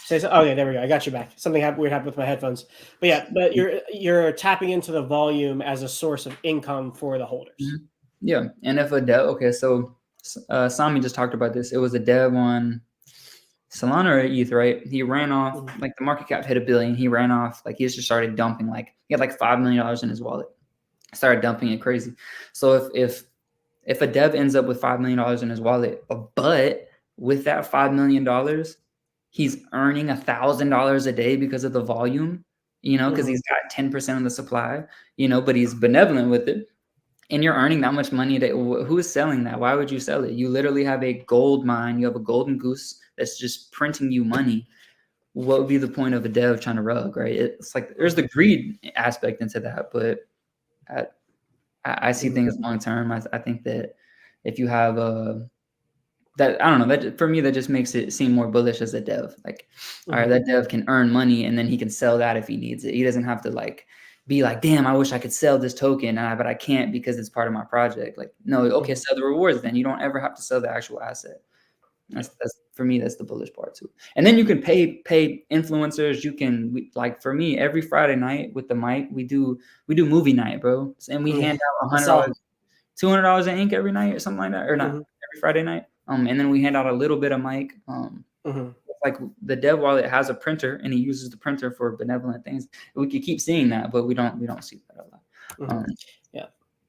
Okay, there we go. I got you back. Something weird happened with my headphones. But you're tapping into the volume as a source of income for the holders. Yeah, and if a dev, okay, so Sami just talked about this. It was a dev on Solana or ETH, right? He ran off, like the market cap hit $1 billion. He ran off, like he just started dumping, like he had like $5 million in his wallet. Started dumping it crazy. So if a dev ends up with $5 million in his wallet, but with that $5 million, he's earning $1,000 a day because of the volume, because he's got 10% of the supply, but he's benevolent with it. And you're earning that much money. Who is selling that? Why would you sell it? You literally have a gold mine. You have a golden goose that's just printing you money. What would be the point of a dev trying to rug, right? It's like there's the greed aspect into that, but I see things long term. I think that if you have that, I don't know, that for me, that just makes it seem more bullish as a dev. Like, all right, that dev can earn money and then he can sell that if he needs it. He doesn't have to like be like, damn, I wish I could sell this token, but I can't because it's part of my project. Like, no, okay, sell the rewards then. You don't ever have to sell the actual asset. That's for me, that's the bullish part too. And then you can pay influencers. You can, like, for me, every Friday night with the mic, we do movie night, bro. And we hand out $100, $200 in ink every night or something like that, or not every Friday night. And then we hand out a little bit of mic like the dev wallet has a printer and he uses the printer for benevolent things. We could keep seeing that, but we don't see that a lot.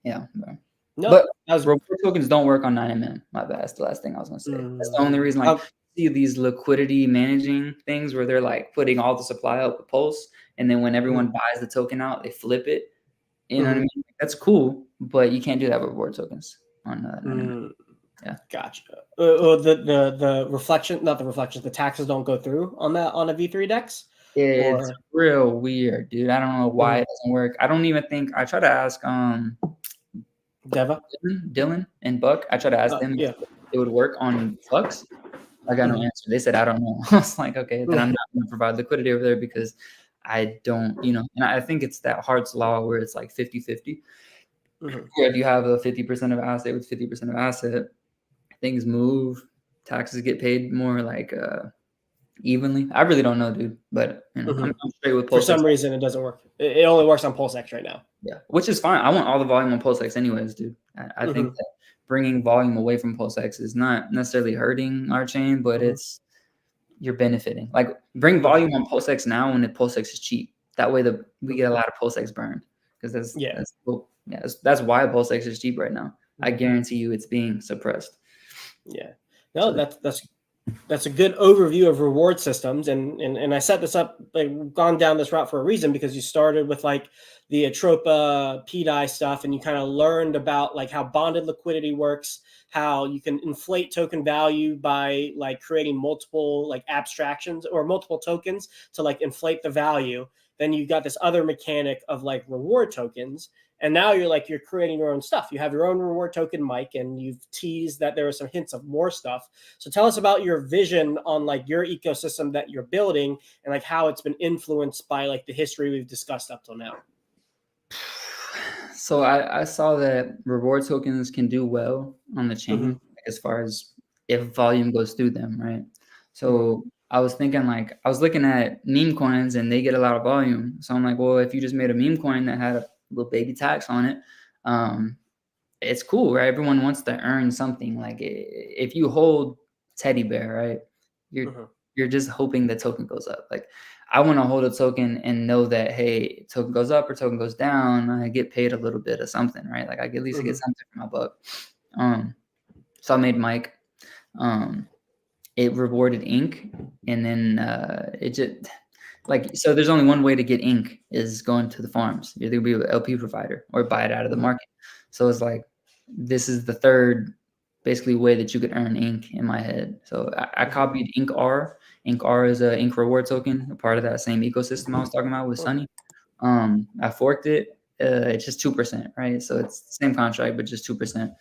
Yeah, bro. No, but that was reward tokens don't work on 9mm. My bad. That's the last thing I was gonna say. That's the only reason. Like, see these liquidity managing things where they're like putting all the supply out with Pulse, and then when everyone buys the token out, they flip it. You know what I mean? That's cool, but you can't do that with reward tokens on 9mm. Yeah, gotcha. The reflection, not the reflections, the taxes don't go through on that on a V3 DEX. It's real weird, dude. I don't know why it doesn't work. I don't even think I try to ask Deva, Dylan and Buck. I tried to ask them if it would work on Flux. I got no answer. They said, I don't know. I was like, okay, then I'm not going to provide liquidity over there because I don't, and I think it's that Hart's law where it's like 50-50. If you have a 50% of asset with 50% of asset, things move, taxes get paid more like evenly. I really don't know, dude, but I'm straight with PulseX. For some reason, it doesn't work. It only works on PulseX right now. Yeah, which is fine. I want all the volume on PulseX anyways, dude. I think that bringing volume away from PulseX is not necessarily hurting our chain, but you're benefiting. Like, bring volume on PulseX now when the PulseX is cheap. That way we get a lot of PulseX burned, because that's why PulseX is cheap right now. I guarantee you it's being suppressed. Yeah. No, that's a good overview of reward systems, and I set this up, like, gone down this route for a reason, because you started with like the Atropa PDI stuff, and you kind of learned about like how bonded liquidity works, how you can inflate token value by like creating multiple like abstractions or multiple tokens to like inflate the value. Then you got this other mechanic of like reward tokens. And now you're creating your own stuff. You have your own reward token, Mike, and you've teased that there are some hints of more stuff. So tell us about your vision on like your ecosystem that you're building, and like how it's been influenced by like the history we've discussed up till now. So I saw that reward tokens can do well on the chain, as far as if volume goes through them, right? So I was thinking, like, I was looking at meme coins and they get a lot of volume. So I'm like, well, if you just made a meme coin that had a little baby tax on it, it's cool, right? Everyone wants to earn something. Like, if you hold teddy bear, right, you're just hoping the token goes up. Like, I want to hold a token and know that, hey, token goes up or token goes down, I get paid a little bit of something, right? Like, I at least get something for my buck. So I made Mike. It rewarded ink, and then it just, like, so there's only one way to get ink, is going to the farms. You're either be an LP provider or buy it out of the market. So it's like, this is the third basically way that you could earn ink in my head. So I copied Ink R. Ink R is a ink reward token, a part of that same ecosystem I was talking about with Sunny. I forked it. It's just 2%, right? So it's the same contract, but just 2%.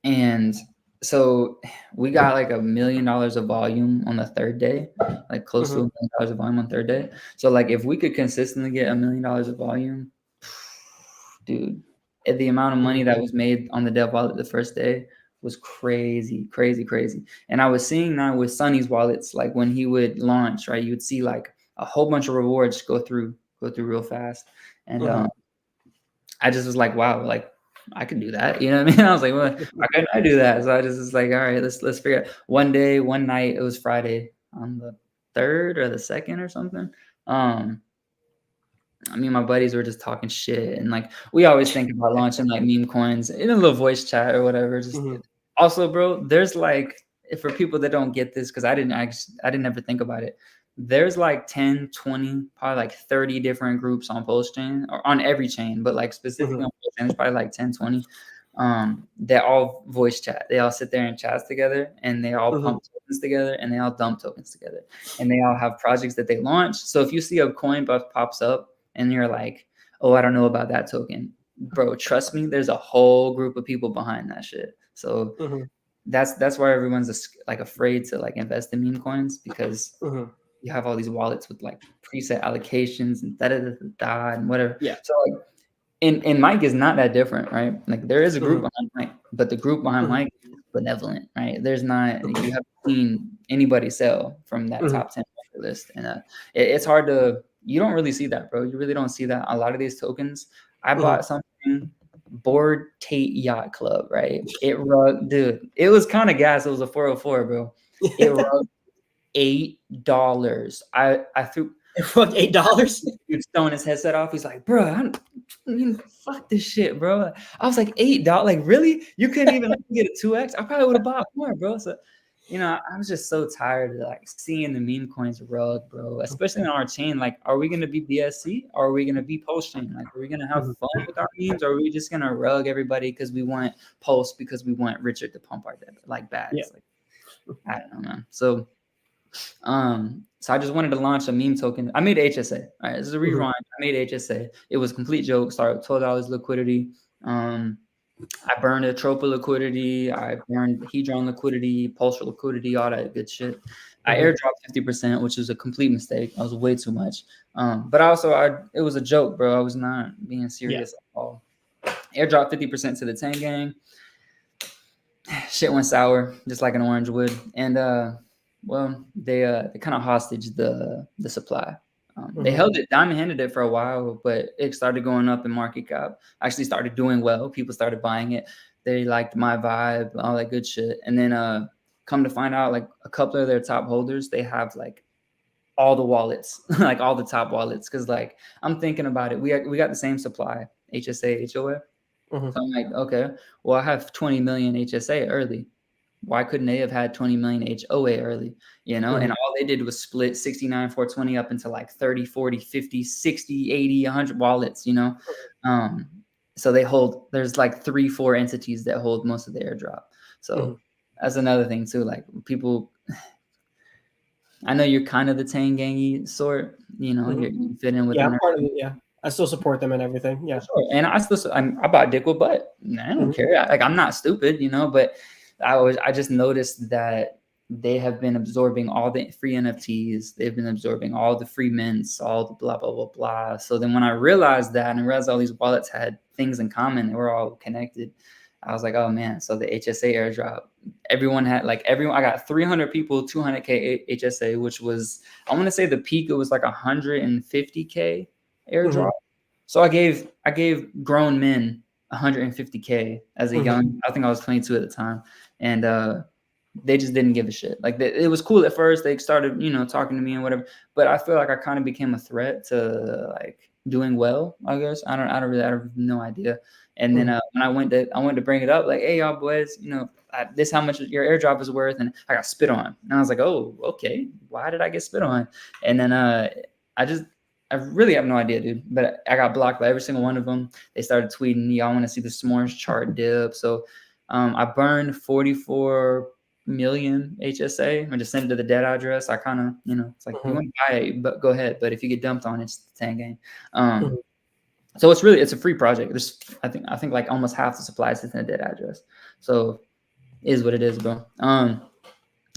And so we got like $1 million of volume on the third day, like close to $1 million of volume on third day. So like, if we could consistently get $1 million of volume, dude, the amount of money that was made on the dev wallet the first day was crazy. And I was seeing that with Sunny's wallets, like when he would launch, right, you would see like a whole bunch of rewards go through real fast. And I just was like, wow, like, I could do that. You know what I mean? I was like, well, why couldn't I do that? So I just was like, all right, let's figure it out. One night, it was Friday on the 3rd or the 2nd or something. I mean, my buddies were just talking shit, and like, we always think about launching like meme coins in a little voice chat or whatever. Just also, bro, there's like, for people that don't get this, because I didn't ever think about it. There's like 10, 20, probably like 30 different groups on PulseChain, or on every chain, but like specifically on PulseChain, there's probably like 10, 20. They all voice chat. They all sit there and chat together, and they all pump tokens together, and they all dump tokens together, and they all have projects that they launch. So if you see a coin buff pops up and you're like, oh, I don't know about that token, bro, trust me, there's a whole group of people behind that shit. So that's why everyone's like afraid to like invest in meme coins, because you have all these wallets with like preset allocations and and whatever. Yeah. So like, and Mike is not that different, right? Like, there is a group behind Mike, but the group behind Mike is benevolent, right? There's not, you haven't seen anybody sell from that top 10 list, and it's hard to, you don't really see that, bro. You really don't see that. A lot of these tokens, I bought something, Board Tate Yacht Club, right? Dude, it was kind of gas. It was a 404, bro. It rugged $8. I threw $8. He's throwing his headset off. He's like, bro, fuck this shit, bro. I was like, $8. Like, really? You couldn't even let me get a 2x? I probably would have bought more, bro. So, I was just so tired of like seeing the meme coins rug, bro. Especially on our chain. Like, are we gonna be BSC or are we gonna be PulseChain? Like, are we gonna have fun with our memes, or are we just gonna rug everybody because we want Pulse, because we want Richard to pump our debit like bags? Yeah. Like, I don't know, man. So I just wanted to launch a meme token. I made HSA. All right, this is a rewind. I made HSA. It was a complete joke. Started with $12 liquidity. I burned Atropa liquidity. I burned Hedron liquidity, Pulsar liquidity, all that good shit. I airdropped 50%, which was a complete mistake. I was way too much. But also, it was a joke, bro. I was not being serious at all. Airdropped 50% to the 10 gang. Shit went sour, just like an orange would. And well, they kind of hostaged the supply. They held it, diamond-handed it for a while, but it started going up in market cap. Actually started doing well. People started buying it. They liked my vibe, all that good shit. And then come to find out, like a couple of their top holders, they have like all the wallets, like all the top wallets. Because like I'm thinking about it, we got the same supply, HSA, HOA. So I'm like, okay, well I have 20 million HSA early. Why couldn't they have had 20 million HOA early? And all they did was split 69 420 up into like 30, 40, 50, 60, 80, 100 wallets, so they hold, there's like 3-4 entities that hold most of the airdrop. So that's another thing too. Like people, I know you're kind of the Tang gangy sort, you fit in with I'm part of it. Yeah, I still support them and everything. Yeah, sure. And I bought dick with butt. I don't care. I'm not stupid, but I just noticed that they have been absorbing all the free NFTs. They've been absorbing all the free mints, all the blah, blah, blah, blah. So then when I realized that, and I realized all these wallets had things in common, they were all connected, I was like, oh man. So the HSA airdrop, everyone, I got 300 people, 200K HSA, which was, I want to say the peak, it was like 150K airdrop. So I gave grown men 150K as a young, I think I was 22 at the time. And they just didn't give a shit. Like it was cool at first. They started, talking to me and whatever, but I feel like I kind of became a threat to like doing well, I guess. I have no idea. And then when I went to bring it up, like, hey, y'all boys, this how much your airdrop is worth. And I got spit on. And I was like, oh, okay. Why did I get spit on? And then I really have no idea, dude. But I got blocked by every single one of them. They started tweeting, y'all want to see the s'mores chart dip. So I burned 44 million HSA. I just sent it to the dead address. I kind of, it's like, you want to buy it, but go ahead. But if you get dumped on, it's the 10 game. So it's a free project. There's, I think like almost half the supply is in the dead address. So it is what it is, bro.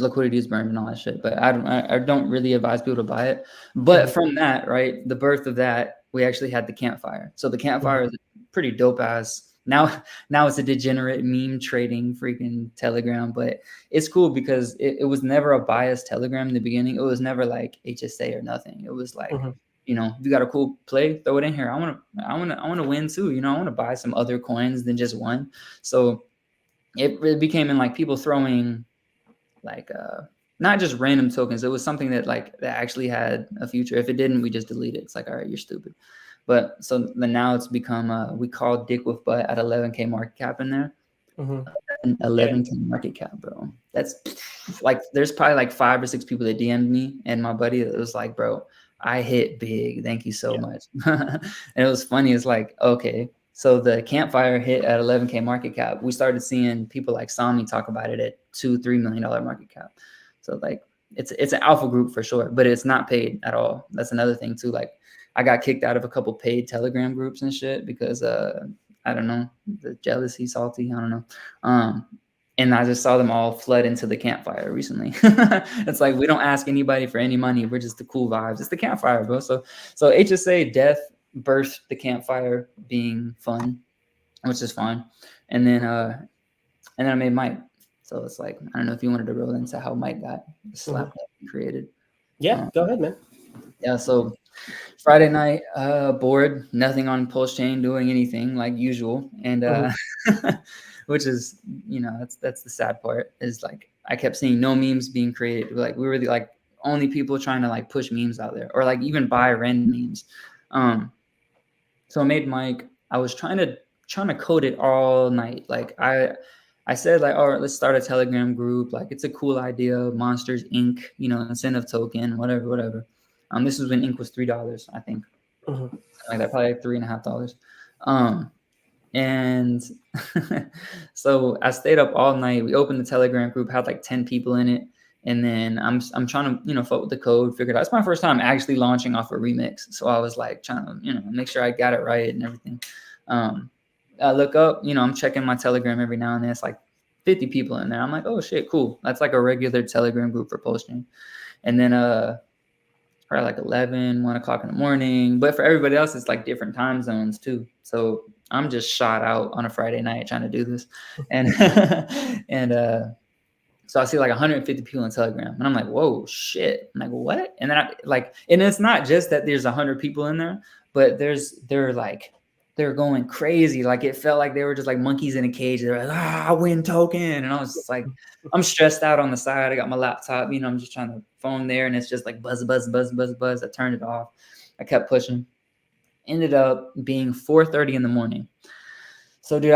Liquidity is burned and all that shit, but I don't really advise people to buy it. But from that, right, the birth of that, we actually had the campfire. So the campfire is pretty dope ass. Now it's a degenerate meme trading freaking Telegram, but it's cool because it was never a biased Telegram in the beginning. It was never like HSA or nothing. It was like, if you got a cool play, throw it in here. I want to win too. I want to buy some other coins than just one. So it really became in like people throwing like not just random tokens. It was something that actually had a future. If it didn't, we just delete it. It's like, all right, you're stupid. But so now it's become we call dick with butt at 11K market cap in there. 11K market cap, bro. That's like, there's probably like 5 or 6 people that DM'd me and my buddy that was like, bro, I hit big. Thank you so much. And it was funny. It's like, okay. So the campfire hit at 11K market cap. We started seeing people like Sami talk about it at $2-3 million market cap. So like it's an alpha group for sure, but it's not paid at all. That's another thing too. Like I got kicked out of a couple paid Telegram groups and shit because I don't know, the jealousy, salty, I don't know. And I just saw them all flood into the campfire recently. It's like, we don't ask anybody for any money. We're just the cool vibes. It's the campfire, bro. So HSA death birthed the campfire being fun, which is fun. And then I made Mike. So it's like, I don't know if you wanted to roll into how Mike got slapped up and created. Yeah, go ahead, man. Yeah, so Friday night, bored, nothing on PulseChain, doing anything like usual. And which is, that's the sad part, is like I kept seeing no memes being created. Like we were the like only people trying to like push memes out there or like even buy random memes. So I made Mike. I was trying to code it all night. Like I said like, all right, let's start a Telegram group. Like it's a cool idea. Monsters Inc. You know, incentive token, whatever. This was when Inc was $3, I think. Like that, probably like $3.50. And so I stayed up all night. We opened the Telegram group, had like 10 people in it. And then I'm trying to, you know, fuck with the code, figure it out. It's my first time actually launching off a remix. So I was like trying to, you know, make sure I got it right and everything. I look up, you know, I'm checking my Telegram every now and then. It's like 50 people in there. I'm like, oh shit, cool. That's like a regular Telegram group for PulseChain. And then probably like 11, 1 o'clock in the morning. But for everybody else, it's like different time zones too. So I'm just shot out on a Friday night trying to do this. And so I see like 150 people on Telegram and I'm like, whoa, shit. I'm like, what? And then and it's not just that there's 100 people in there, but they're going crazy. Like it felt like they were just like monkeys in a cage. They're like, I win token. And I was just like, I'm stressed out on the side. I got my laptop, you know, I'm just trying to phone there and it's just like buzz. I turned it off. I kept pushing. Ended up being 4:30 in the morning. So dude,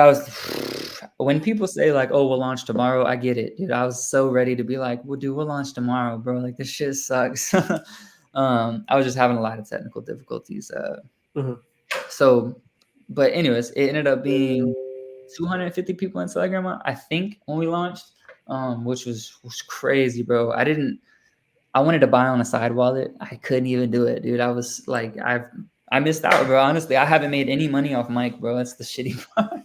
when people say like, oh, we'll launch tomorrow, I get it, dude. I was so ready to be like, well, dude, we'll launch tomorrow, bro. Like this shit sucks. I was just having a lot of technical difficulties. So, but anyways, it ended up being 250 people in Telegram, I think, when we launched, which was crazy, bro. I wanted to buy on a side wallet. I couldn't even do it, dude. I was like, I missed out, bro. Honestly, I haven't made any money off Mike, bro. That's the shitty part.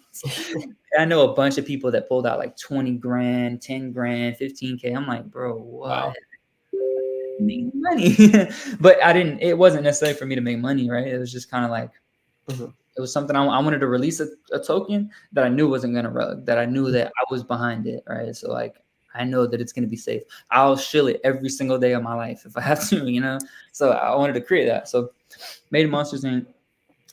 I know a bunch of people that pulled out like 20 grand, 10 grand, 15K. I'm like, bro, what? Wow. Make money. But it wasn't necessarily for me to make money, right? It was just kind of like, it was something I wanted to release a token that I knew wasn't going to rug, that I knew that I was behind it, right? So like, I know that it's going to be safe. I'll shill it every single day of my life if I have to, you know? So I wanted to create that. So made Monsters Inc.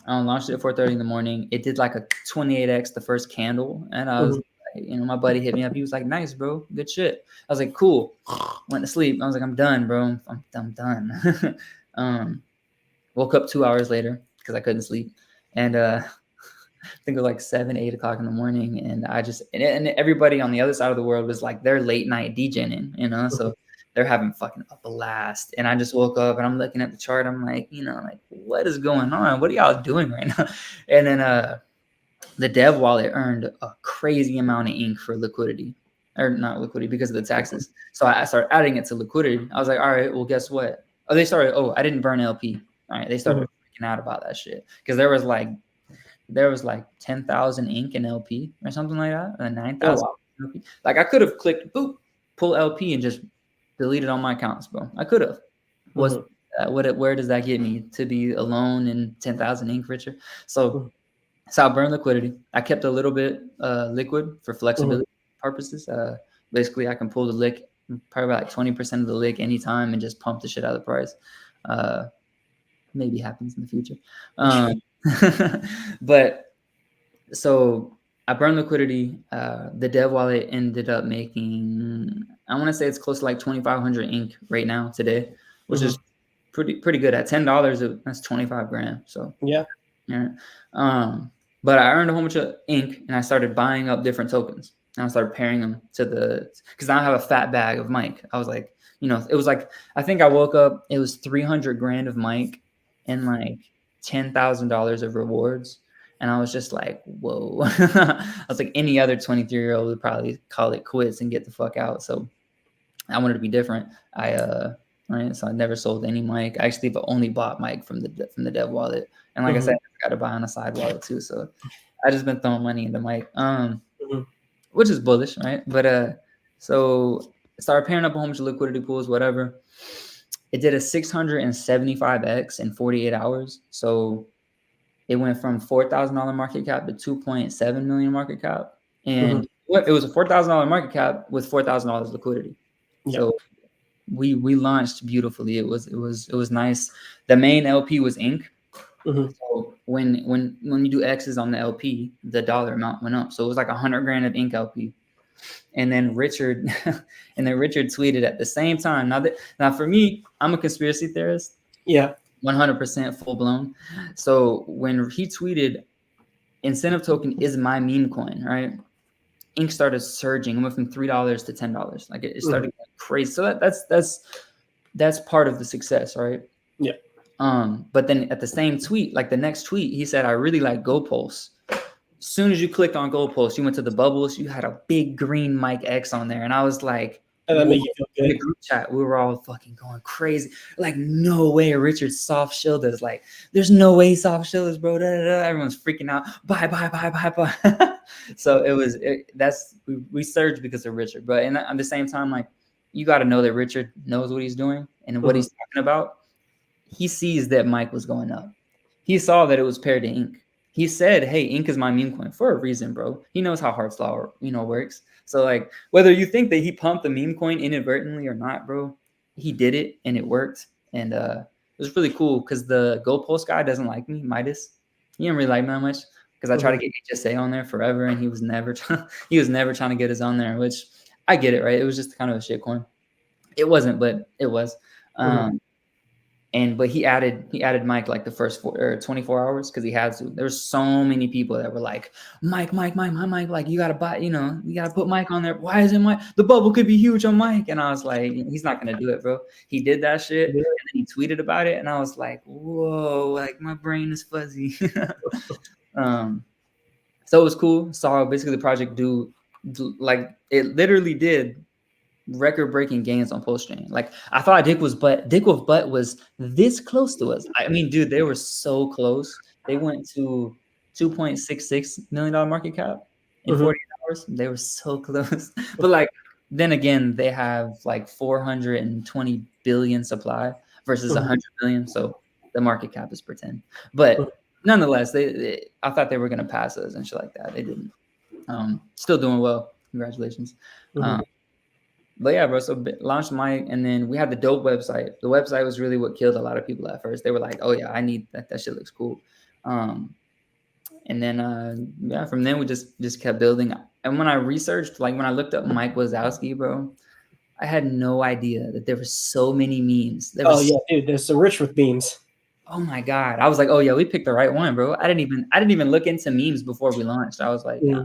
Launched it at 4:30 in the morning. It did like a 28x the first candle. And I was like, you know, my buddy hit me up. He was like, nice, bro. Good shit. I was like, cool. Went to sleep. I was like, I'm done, bro. I'm done. Woke up 2 hours later because I couldn't sleep. And I think it was like 7, 8 o'clock in the morning. And and everybody on the other side of the world was like, they're late night DJing, you know? So they're having fucking a blast. And I just woke up and I'm looking at the chart. I'm like, you know, like, what is going on? What are y'all doing right now? And then the dev wallet earned a crazy amount of ink for liquidity. Or not liquidity, because of the taxes. So I started adding it to liquidity. I was like, all right, well, guess what? I didn't burn LP. All right, they started freaking out about that shit. Because there was like 10,000 ink in LP or something like that. And 9,000 LP. Like I could have clicked, boop, pull LP and just deleted all my accounts, bro. I could have. Where does that get me? To be alone and 10,000 ink richer? So I burned liquidity. I kept a little bit liquid for flexibility purposes. Basically, I can pull the lick, probably about like 20% of the lick anytime and just pump the shit out of the price. Maybe happens in the future. But so I burned liquidity. The dev wallet ended up making, I want to say it's close to like 2,500 ink right now today, which is pretty good. At $10, that's 25 grand. So yeah. But I earned a whole bunch of ink and I started buying up different tokens. And I started pairing them because I have a fat bag of Mike. I was like, you know, it was like, I think I woke up, it was 300 grand of Mike and like $10,000 of rewards. And I was just like, whoa. I was like, any other 23-year-old would probably call it quits and get the fuck out. So I wanted to be different. So I never sold any Mike. I actually only bought Mike from the dev wallet. And like I said, I got to buy on a side wallet too. So I just been throwing money into Mike, which is bullish, right? But so I started pairing up a whole bunch of liquidity pools, whatever. It did a 675x in 48 hours. So it went from $4,000 market cap to 2.7 million market cap. And it was a $4,000 market cap with $4,000 liquidity. Yep. So we launched beautifully. It was nice. The main LP was ink. So when you do X's on the LP, the dollar amount went up. So it was like 100 grand of ink LP. And then Richard tweeted at the same time. Now for me, I'm a conspiracy theorist. Yeah. 100% full blown. So when he tweeted, incentive token is my meme coin, right? Ink started surging. It went from $3 to $10. Like it started going crazy. So that's part of the success, right? Yeah. But then at the same tweet, like the next tweet, he said, I really like GoPulse. As soon as you clicked on GoPulse, you went to the bubbles, you had a big green Mike X on there. And I was like, and that made you feel good. In the group chat, we were all fucking going crazy. Like, no way Richard soft shielded us. Like, there's no way he soft shielded us, bro. Da, da, da. Everyone's freaking out. Bye. So we surged because of Richard. But at the same time, like, you got to know that Richard knows what he's doing and what he's talking about. He sees that Mike was going up. He saw that it was paired to Ink. He said, hey, Ink is my meme coin for a reason, bro. He knows how Hart's Law, works. So, like, whether you think that he pumped the meme coin inadvertently or not, bro, he did it and it worked. And it was really cool because the GoPulse guy doesn't like me, Midas. He didn't really like me that much because I tried to get HSA on there forever and he was never trying to get us on there, which I get it, right? It was just kind of a shit coin. It wasn't, but it was. But he added Mike like the first 24 hours because he had to. There were so many people that were like, Mike, like you gotta buy, you gotta put Mike on there. Why isn't Mike? The bubble could be huge on Mike. And I was like, he's not gonna do it, bro. He did that shit and then he tweeted about it, and I was like, whoa, like my brain is fuzzy. So it was cool. Saw basically the project do like it literally did record-breaking gains on PulseChain. Like I thought Dick with Butt was this close to us. I mean, dude, they were so close. They went to $2.66 million market cap in 48 hours. They were so close. But like then again, they have like 420 billion supply versus 100 billion. So the market cap is pretend. But nonetheless, I thought they were gonna pass us and shit like that. They didn't. Still doing well. Congratulations. But yeah, bro, so launched Mike, and then we had the dope website. The website was really what killed a lot of people at first. They were like, oh yeah, I need that. That shit looks cool. And then, from then we just kept building. And when I researched, like when I looked up Mike Wazowski, bro, I had no idea that there were so many memes. Dude, they're so rich with memes. Oh my God. I was like, oh yeah, we picked the right one, bro. I didn't even look into memes before we launched. I was like, yeah.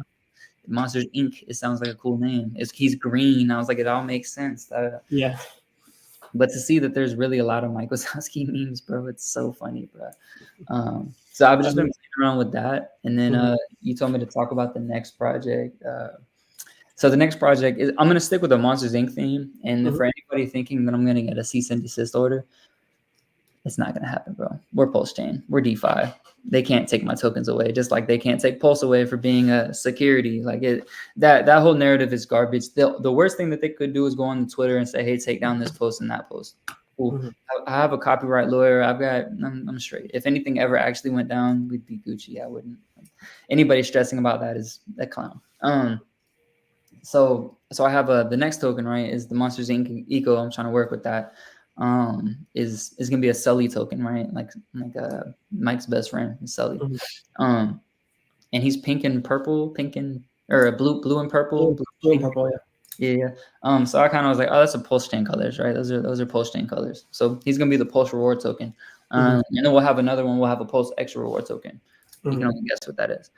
Monsters Inc. It sounds like a cool name. He's green. I was like, it all makes sense. Yeah. But to see that there's really a lot of Mike Wazowski memes, bro, it's so funny, bro. So I've just been playing around with that. And then you told me to talk about the next project. So the next project is I'm gonna stick with the Monsters Inc. theme. And for anybody thinking that I'm gonna get a cease and desist order, it's not gonna happen, bro. We're PulseChain. We're DeFi. They can't take my tokens away, just like they can't take Pulse away for being a security. Like that whole narrative is garbage. The worst thing that they could do is go on Twitter and say, hey, take down this post and that post. Cool. I have a copyright lawyer. I'm straight. If anything ever actually went down, we'd be Gucci. I wouldn't. Anybody stressing about that is a clown. So I have the next token, right, is the Monsters Inc. Eco. I'm trying to work with that. Is gonna be a Sully token, right? Like Mike's best friend is Sully. And he's pink and purple, blue and purple. Blue and purple, yeah. So I kind of was like, oh, that's a PulseChain colors, right? Those are PulseChain colors. So he's gonna be the Pulse reward token. And then we'll have another one. We'll have a Pulse extra reward token. You can only guess what that is.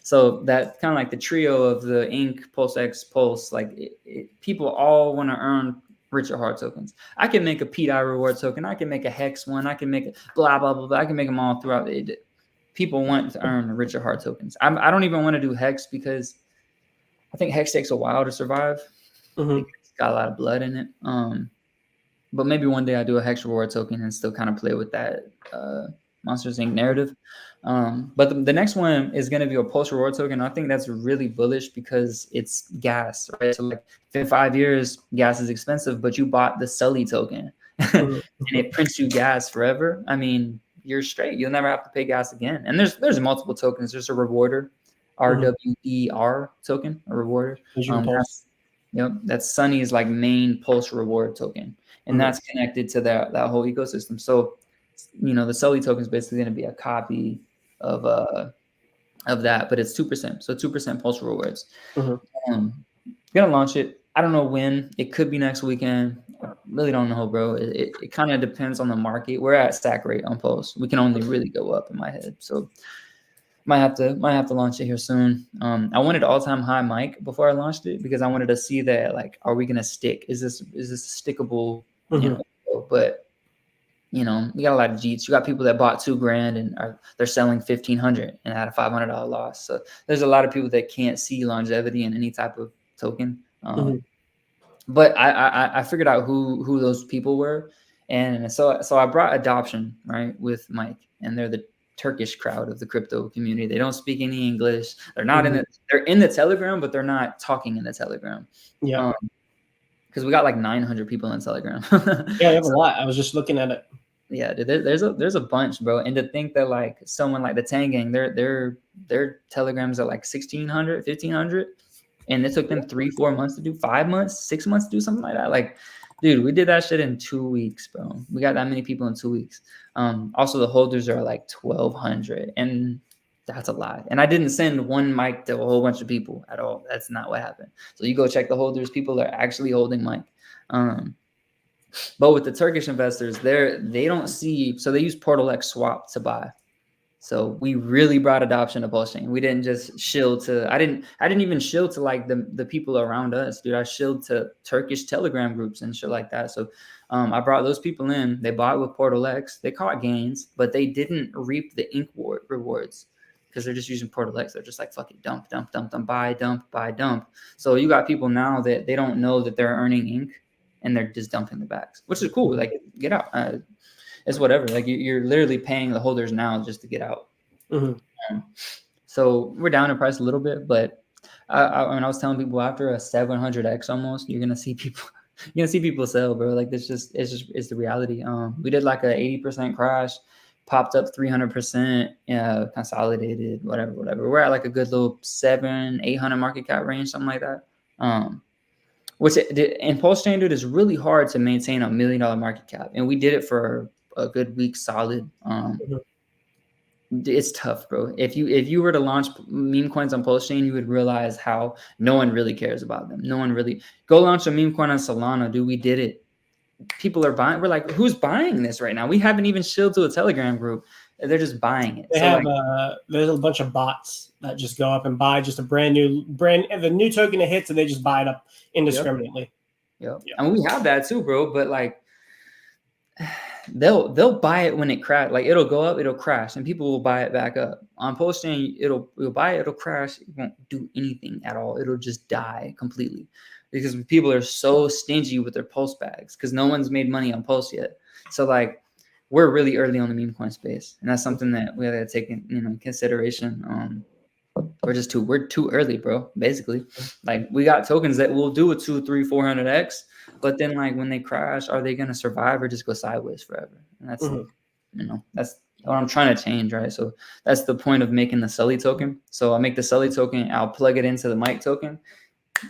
So that kind of like the trio of the Ink, Pulse X, Pulse, like people all want to earn Richard Hart tokens. I can make a PDI reward token. I can make a Hex one. I can make a blah, blah, blah, blah. I can make them all throughout. People want to earn Richard Hart tokens. I don't even want to do Hex because I think Hex takes a while to survive. It's got a lot of blood in it. But maybe one day I do a Hex reward token and still kind of play with that Monsters Inc. narrative. But the next one is going to be a Pulse reward token. I think that's really bullish because it's gas, right? So like in 5 years, gas is expensive, but you bought the Sully token and it prints you gas forever. I mean, you're straight. You'll never have to pay gas again. And there's multiple tokens. There's a rewarder, RWER token, a rewarder. That's Sunny's like main Pulse reward token. And that's connected to that whole ecosystem. So, the Sully token is basically going to be a copy of of that, but it's 2%. So 2% Pulse rewards. Mm-hmm. Gonna launch it. I don't know when. It could be next weekend. I really don't know, bro. It kind of depends on the market. We're at stack rate on Pulse. We can only really go up in my head. So might have to launch it here soon. I wanted all-time high mic before I launched it because I wanted to see that, like, are we gonna stick? Is this a stickable, you know? But you know, you got a lot of Jeets. You got people that bought $2,000 and they're selling 1,500 and had a $500 loss. So there's a lot of people that can't see longevity in any type of token. But I figured out who those people were, and so I brought adoption, right, with Mike, and they're the Turkish crowd of the crypto community. They don't speak any English. They're not they're in the Telegram, but they're not talking in the Telegram. Yeah. Because we got like 900 people in Telegram. Yeah, you have a lot. I was just looking at it. Yeah, dude, there's a bunch, bro. And to think that like someone like the Tang Gang, their Telegrams are like 1,600, 1,500. And it took them 3-4 months to do, 5 months, 6 months to do something like that. Like, dude, we did that shit in 2 weeks, bro. We got that many people in 2 weeks. Also, the holders are like 1,200, and that's a lot. And I didn't send one mic to a whole bunch of people at all. That's not what happened. So you go check the holders. People are actually holding mic. But with the Turkish investors, they don't see. So they use Portal X swap to buy. So we really brought adoption to PulseChain. We didn't just shield to, I didn't even shield to like the people around us, dude. I shielded to Turkish Telegram groups and shit like that. So I brought those people in. They bought with Portal X. They caught gains, but they didn't reap the ink rewards because they're just using Portal X. They're just like, fuck it, dump, dump, dump, dump, buy, dump. So you got people now that they don't know that they're earning ink and they're just dumping the backs, which is cool. Like, get out. It's whatever. Like you're literally paying the holders now just to get out. So we're down in price a little bit, but when I was telling people after a 700x almost, you're gonna see people sell, bro. Like it's the reality. We did like a 80% crash, popped up 300%, consolidated, whatever. We're at like a good little 700-800 market cap range, something like that. Which in PulseChain, dude, is really hard to maintain $1 million market cap, and we did it for a good week solid. It's tough, bro. If you were to launch meme coins on PulseChain, you would realize how no one really cares about them. No one really go launch a meme coin on Solana, dude. We did it. People are buying. We're like, who's buying this right now? We haven't even shilled to a Telegram group. They're just buying it. They have there's a bunch of bots that just go up and buy just a the new token it hits and they just buy it up indiscriminately. Yep. And we have that too, bro. But like, they'll buy it when it crashes. Like it'll go up, it'll crash, and people will buy it back up. On PulseChain, you'll buy it, it'll crash, it won't do anything at all. It'll just die completely because people are so stingy with their Pulse bags because no one's made money on Pulse yet. So like, we're really early on the meme coin space, and that's something that we have to take in consideration. We're too early, bro. Basically, like we got tokens that will do a 200, 300, 400x, but then like when they crash, are they gonna survive or just go sideways forever? And that's that's what I'm trying to change, right? So that's the point of making the Sully token. So I'll make the Sully token, I'll plug it into the Mike token,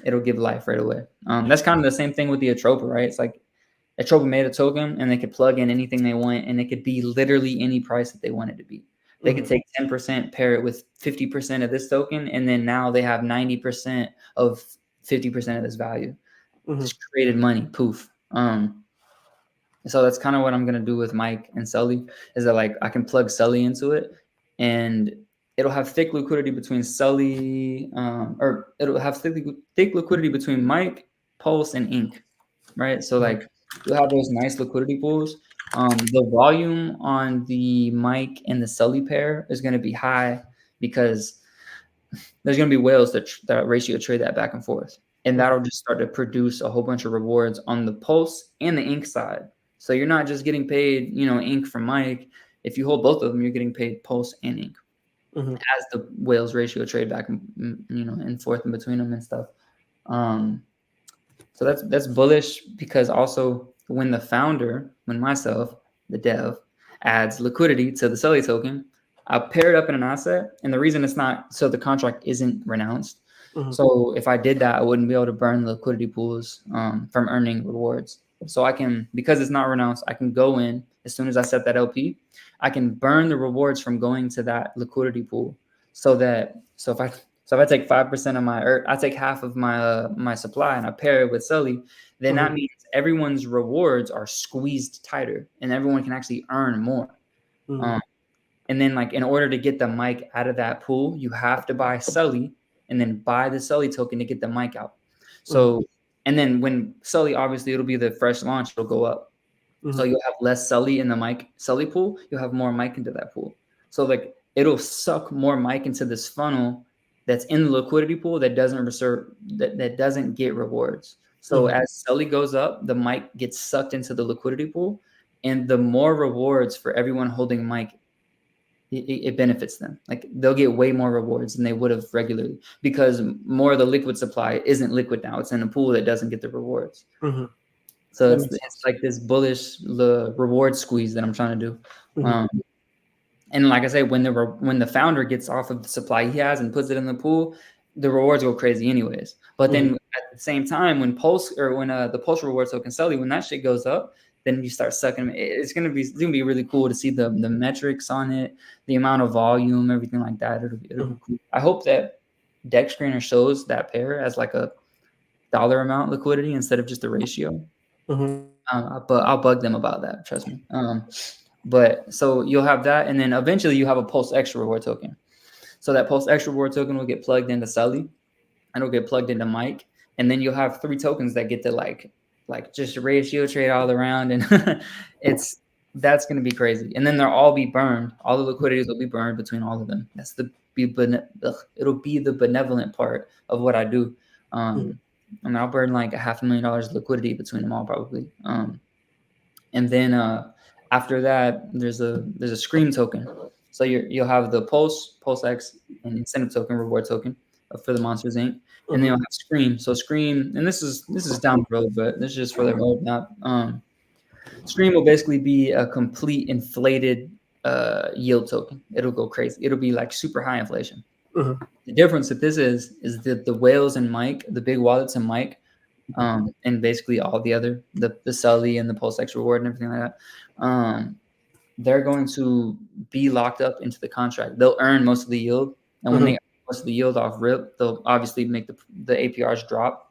it'll give life right away. That's kind of the same thing with the Atropa, right? It's like Atropa made a token and they could plug in anything they want, and it could be literally any price that they want it to be. They could take 10%, pair it with 50% of this token, and then now they have 90% of 50% of this value. Just created money, poof. So that's kind of what I'm gonna do with Mike and Sully, is that like I can plug Sully into it, and it'll have thick liquidity between Sully, or it'll have thick liquidity between Mike, Pulse, and Ink, right? So like you'll have those nice liquidity pools. The volume on the Mike and the Sully pair is going to be high because there's going to be whales that ratio trade that back and forth. And that'll just start to produce a whole bunch of rewards on the Pulse and the Ink side. So you're not just getting paid, Ink from Mike. If you hold both of them, you're getting paid Pulse and Ink as the whales ratio trade back and forth in between them and stuff. So that's bullish because also when myself, the dev, adds liquidity to the Sully token, I'll pair it up in an asset. And the reason it's not, so the contract isn't renounced. So if I did that, I wouldn't be able to burn the liquidity pools from earning rewards. So I can, because it's not renounced, I can go in as soon as I set that LP, I can burn the rewards from going to that liquidity pool. so if I take 5% of my, or I take half of my my supply and I pair it with Sully, then that means everyone's rewards are squeezed tighter and everyone can actually earn more. And then like in order to get the mic out of that pool, you have to buy Sully and then buy the Sully token to get the mic out. So and then when Sully, obviously it'll be the fresh launch, it'll go up. So you'll have less Sully in the mic Sully pool, you'll have more mic into that pool. So like it'll suck more mic into this funnel that's in the liquidity pool that doesn't that doesn't get rewards. So as Sully goes up, the mic gets sucked into the liquidity pool, and the more rewards for everyone holding mic, it benefits them. Like they'll get way more rewards than they would have regularly because more of the liquid supply isn't liquid now. It's in a pool that doesn't get the rewards. So it's like this bullish reward squeeze that I'm trying to do. And like I say, when the founder gets off of the supply he has and puts it in the pool, the rewards go crazy anyways. But then at the same time, when the Pulse reward token Sully, when that shit goes up, then you start sucking. It's gonna be really cool to see the metrics on it, the amount of volume, everything like that. It'll be cool. I hope that Deck Screener shows that pair as like a dollar amount liquidity instead of just a ratio. But I'll bug them about that. Trust me. But so you'll have that, and then eventually you have a Pulse Extra reward token. So that Pulse Extra reward token will get plugged into Sully, and it'll get plugged into Mike, and then you'll have 3 tokens that get to like just ratio trade all around, and that's gonna be crazy. And then they'll all be burned. All the liquidities will be burned between all of them. That's it'll be the benevolent part of what I do. And I'll burn like $500,000 liquidity between them all probably. And then after that, there's a Scream token. So you'll have the Pulse X, and incentive token, reward token for the Monsters Inc. And then you'll have Scream. So Scream, and this is down the road, but this is just for the roadmap. Scream will basically be a complete inflated yield token. It'll go crazy. It'll be like super high inflation. The difference that this is that the whales and Mike, the big wallets and Mike, and basically all the other, the Sully and the Pulse X reward and everything like that, they're going to be locked up into the contract. They'll earn most of the yield, and when they earn most of the yield off rip, they'll obviously make the APRs drop.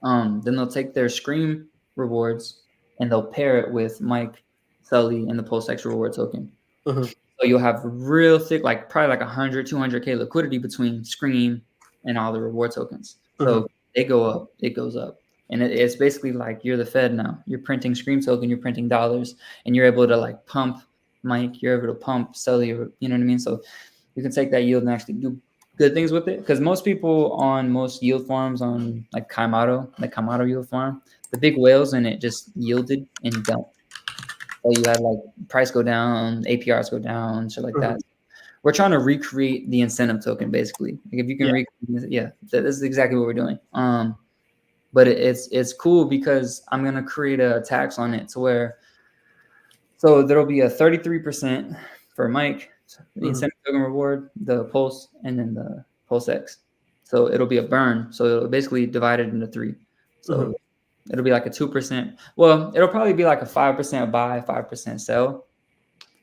Then they'll take their Scream rewards and they'll pair it with Mike, Sully, and the Pulse X reward token. So you'll have real thick, like probably like 100, 200K liquidity between Scream and all the reward tokens. So they go up, it goes up. And it's basically like you're the Fed now. You're printing Scream token, you're printing dollars, and you're able to like pump Mike, you're able to pump Sully, you know what I mean? So you can take that yield and actually do good things with it. Because most people on most yield farms on like Kaimado yield farm, the big whales in it just yielded and dumped. So you had like price go down, APRs go down, shit like that. We're trying to recreate the incentive token basically. Like if you can this is exactly what we're doing. But it's cool because I'm gonna create a tax on it to where so there'll be a 33% for Mike, the incentive token reward, the Pulse, and then the Pulse X. So it'll be a burn. So it'll basically divide it into 3. So it'll be like a 2%. Well, it'll probably be like a 5% buy, 5% sell.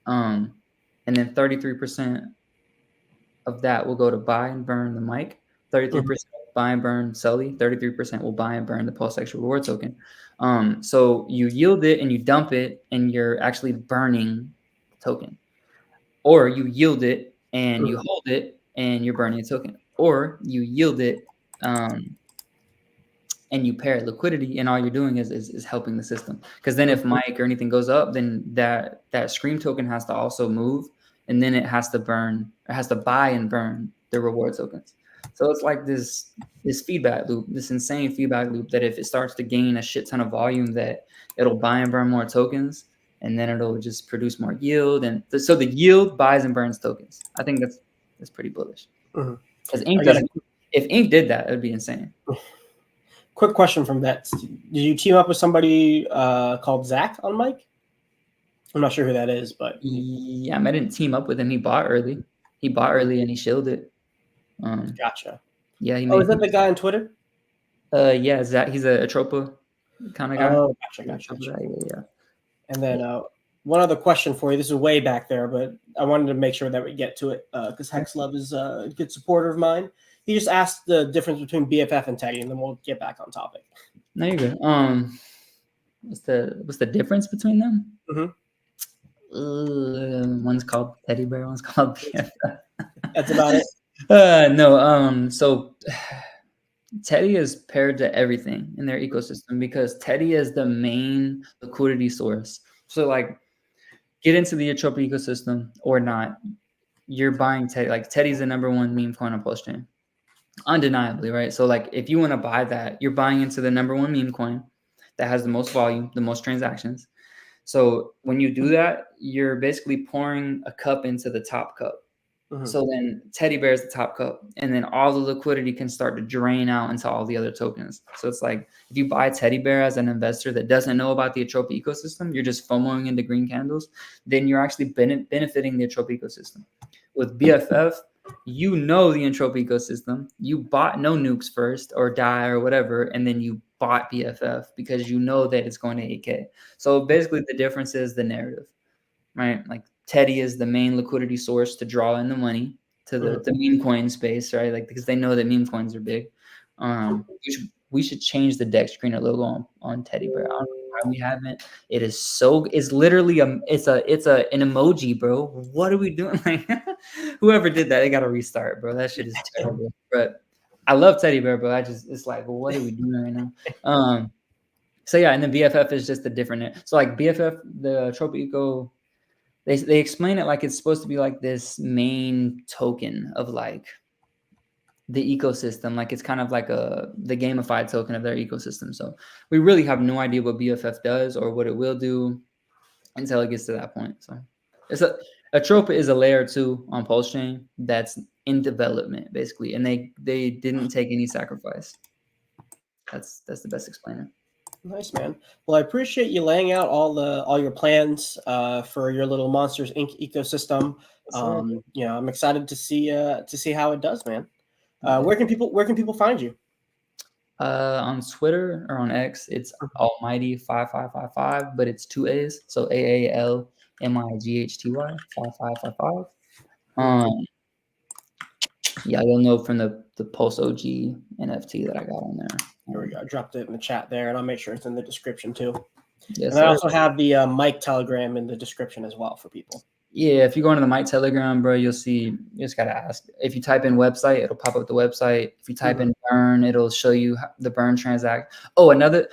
And then 33% of that will go to buy and burn the Mike. 33% buy and burn Sully. 33% will buy and burn the Pulse X reward token. So you yield it and you dump it, and you're actually burning the token. Or you yield it and you hold it and you're burning a token. Or you yield it and you pair liquidity, and all you're doing is helping the system. Because then if Mike or anything goes up, then that Scream token has to also move, and then it has to buy and burn the reward tokens. So it's like this feedback loop, this insane feedback loop that if it starts to gain a shit ton of volume, that it'll buy and burn more tokens, and then it'll just produce more yield. And so the yield buys and burns tokens. I think that's pretty bullish. Because if Ink did that, it would be insane. Quick question from that. Did you team up with somebody called Zach on Mike? I'm not sure who that is, but yeah, I didn't team up with him. He bought early. And he shielded it. Gotcha. Yeah. Is that the guy on Twitter? Yeah, Zach. He's a Atropa kind of guy. Oh, gotcha. Yeah. And then One other question for you. This is way back there, but I wanted to make sure that we get to it because Hex Love is a good supporter of mine. He just asked the difference between BFF and Teddy, and then we'll get back on topic. No, you're good. What's the difference between them? One's called Teddy Bear, one's called BFF. That's about it. No. So Teddy is paired to everything in their ecosystem because Teddy is the main liquidity source. So like, get into the Atropa ecosystem or not, you're buying Teddy. Like Teddy's the number one meme coin on PulseChain, undeniably, right? So like, if you want to buy that, you're buying into the number one meme coin that has the most volume, the most transactions. So when you do that, you're basically pouring a cup into the top cup. So then Teddy Bear is the top cup, and then all the liquidity can start to drain out into all the other tokens. So it's like, if you buy Teddy Bear as an investor that doesn't know about the Atropa ecosystem, you're just FOMOing into green candles, then you're actually benefiting the Atropa ecosystem. With BFF, you know the Atropa ecosystem. You bought no nukes first or die or whatever, and then you bought BFF because you know that it's going to 8K. So basically the difference is the narrative, right? Like Teddy is the main liquidity source to draw in the money to the meme coin space, right? Like, because they know that meme coins are big. We should change the deck screener logo on Teddy Bear. I don't know why we haven't. It's literally it's an emoji, bro. What are we doing? Like, whoever did that, they got to restart, bro. That shit is terrible. But I love Teddy Bear, bro. It's like, well, what are we doing right now? So yeah, and then BFF is just a different. So like BFF, the Atropa Eco, they explain it like it's supposed to be like this main token of like the ecosystem. Like it's kind of like the gamified token of their ecosystem. So we really have no idea what BFF does or what it will do until it gets to that point. So Atropa is a layer 2 on PulseChain that's in development basically, and they didn't take any sacrifice. That's the best explainer. Nice, man. Well, I appreciate you laying out all your plans for your little Monsters Inc. ecosystem. I'm excited to see how it does, man. Where can people find you? On Twitter or on X, it's Almighty5555, but it's 2 A's, so AALMIGHTY 5555. Yeah, you'll know from the Pulse OG NFT that I got on there. Here we go. I dropped it in the chat there, and I'll make sure it's in the description too. Yes, and I also have the Mike Telegram in the description as well for people. Yeah, if you go into the Mike Telegram, bro, you'll see. You just gotta ask. If you type in website, it'll pop up the website. If you type in burn, it'll show you the burn transact. Oh, another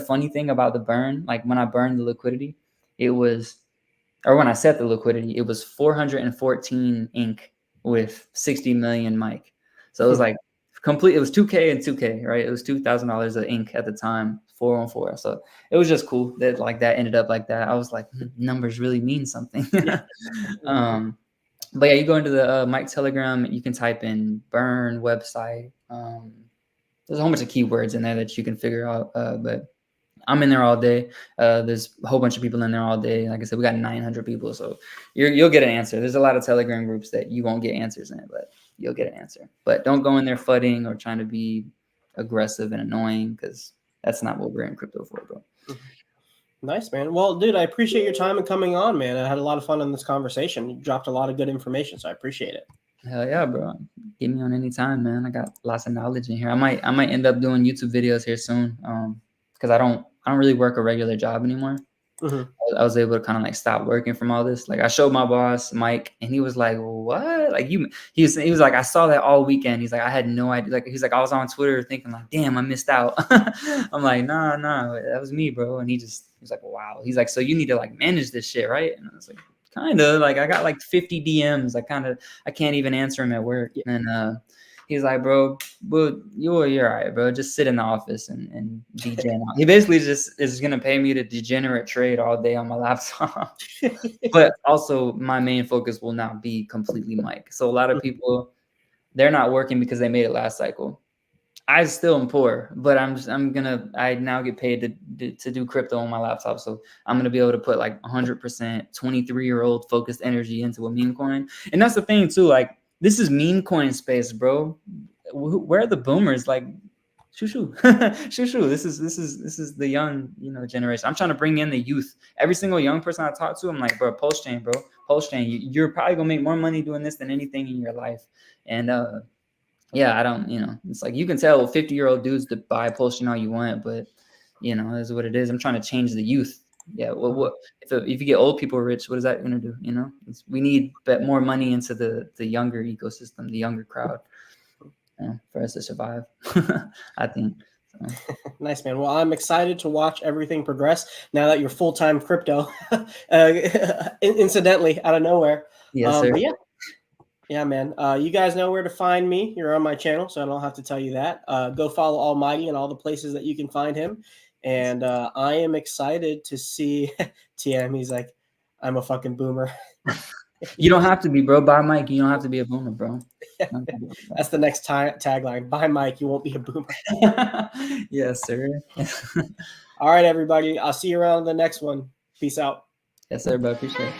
funny thing about the burn, like when I burned the liquidity, when I set the liquidity, it was 414 ink with 60 million Mike. So it was like complete. It was 2K and 2K, right? It was $2,000 of ink at the time, 4-on-4. So it was just cool that like that ended up like that. I was like, numbers really mean something. But yeah, you go into the Mike Telegram, you can type in burn website. There's a whole bunch of keywords in there that you can figure out. But I'm in there all day. There's a whole bunch of people in there all day. Like I said, we got 900 people, so you'll get an answer. There's a lot of Telegram groups that you won't get answers in, but you'll get an answer. But don't go in there fudding or trying to be aggressive and annoying, because that's not what we're in crypto for, bro. Nice, man. Well, dude, I appreciate your time and coming on, man. I had a lot of fun in this conversation. You dropped a lot of good information, so I appreciate it. Hell yeah, bro. Get me on any time, man. I got lots of knowledge in here. I might end up doing YouTube videos here soon. Because I don't really work a regular job anymore. I was able to kind of like stop working from all this. Like I showed my boss Mike, and he was like, "What?" Like he was like, "I saw that all weekend." He's like, "I had no idea." Like he's like, "I was on Twitter thinking like, damn, I missed out." I'm like, "No, that was me, bro." And he's like, "Wow." He's like, "So you need to like manage this shit, right?" And I was like, "Kind of." Like I got like 50 DMs. I can't even answer them at work. And he's like, "Bro, well, you're all right, bro. Just sit in the office and degen." He basically just is gonna pay me to degenerate trade all day on my laptop. But also, my main focus will not be completely Mike. So a lot of people, they're not working because they made it last cycle. I still am poor, but I now get paid to do crypto on my laptop. So I'm gonna be able to put like 100% 23-year-old focused energy into a meme coin. And that's the thing too, like. This is meme coin space, bro. Where are the boomers? Like, shoo shoo, shoo shoo. This is the young, you know, generation. I'm trying to bring in the youth. Every single young person I talk to, I'm like, bro, PulseChain, bro, PulseChain. You're probably gonna make more money doing this than anything in your life. And yeah, I don't, you know, it's like you can tell 50-year-old dudes to buy PulseChain all you want, but you know, that's what it is. I'm trying to change the youth. Yeah, well, what if you get old people rich? What is that gonna do? You know, we need more money into the younger ecosystem, the younger crowd, you know, for us to survive. I think. So. Nice, man. Well, I'm excited to watch everything progress now that you're full-time crypto. Incidentally, out of nowhere. Yes, sir. But yeah, man. You guys know where to find me. You're on my channel, so I don't have to tell you that. Go follow Almighty and all the places that you can find him. And I am excited to see TM. He's like, I'm a fucking boomer. You don't have to be, bro. Buy Mike. You don't have to be a boomer, bro. That's the next tagline. Buy Mike, you won't be a boomer. Yes, sir. All right, everybody. I'll see you around the next one. Peace out. Yes, sir, bro. Appreciate it.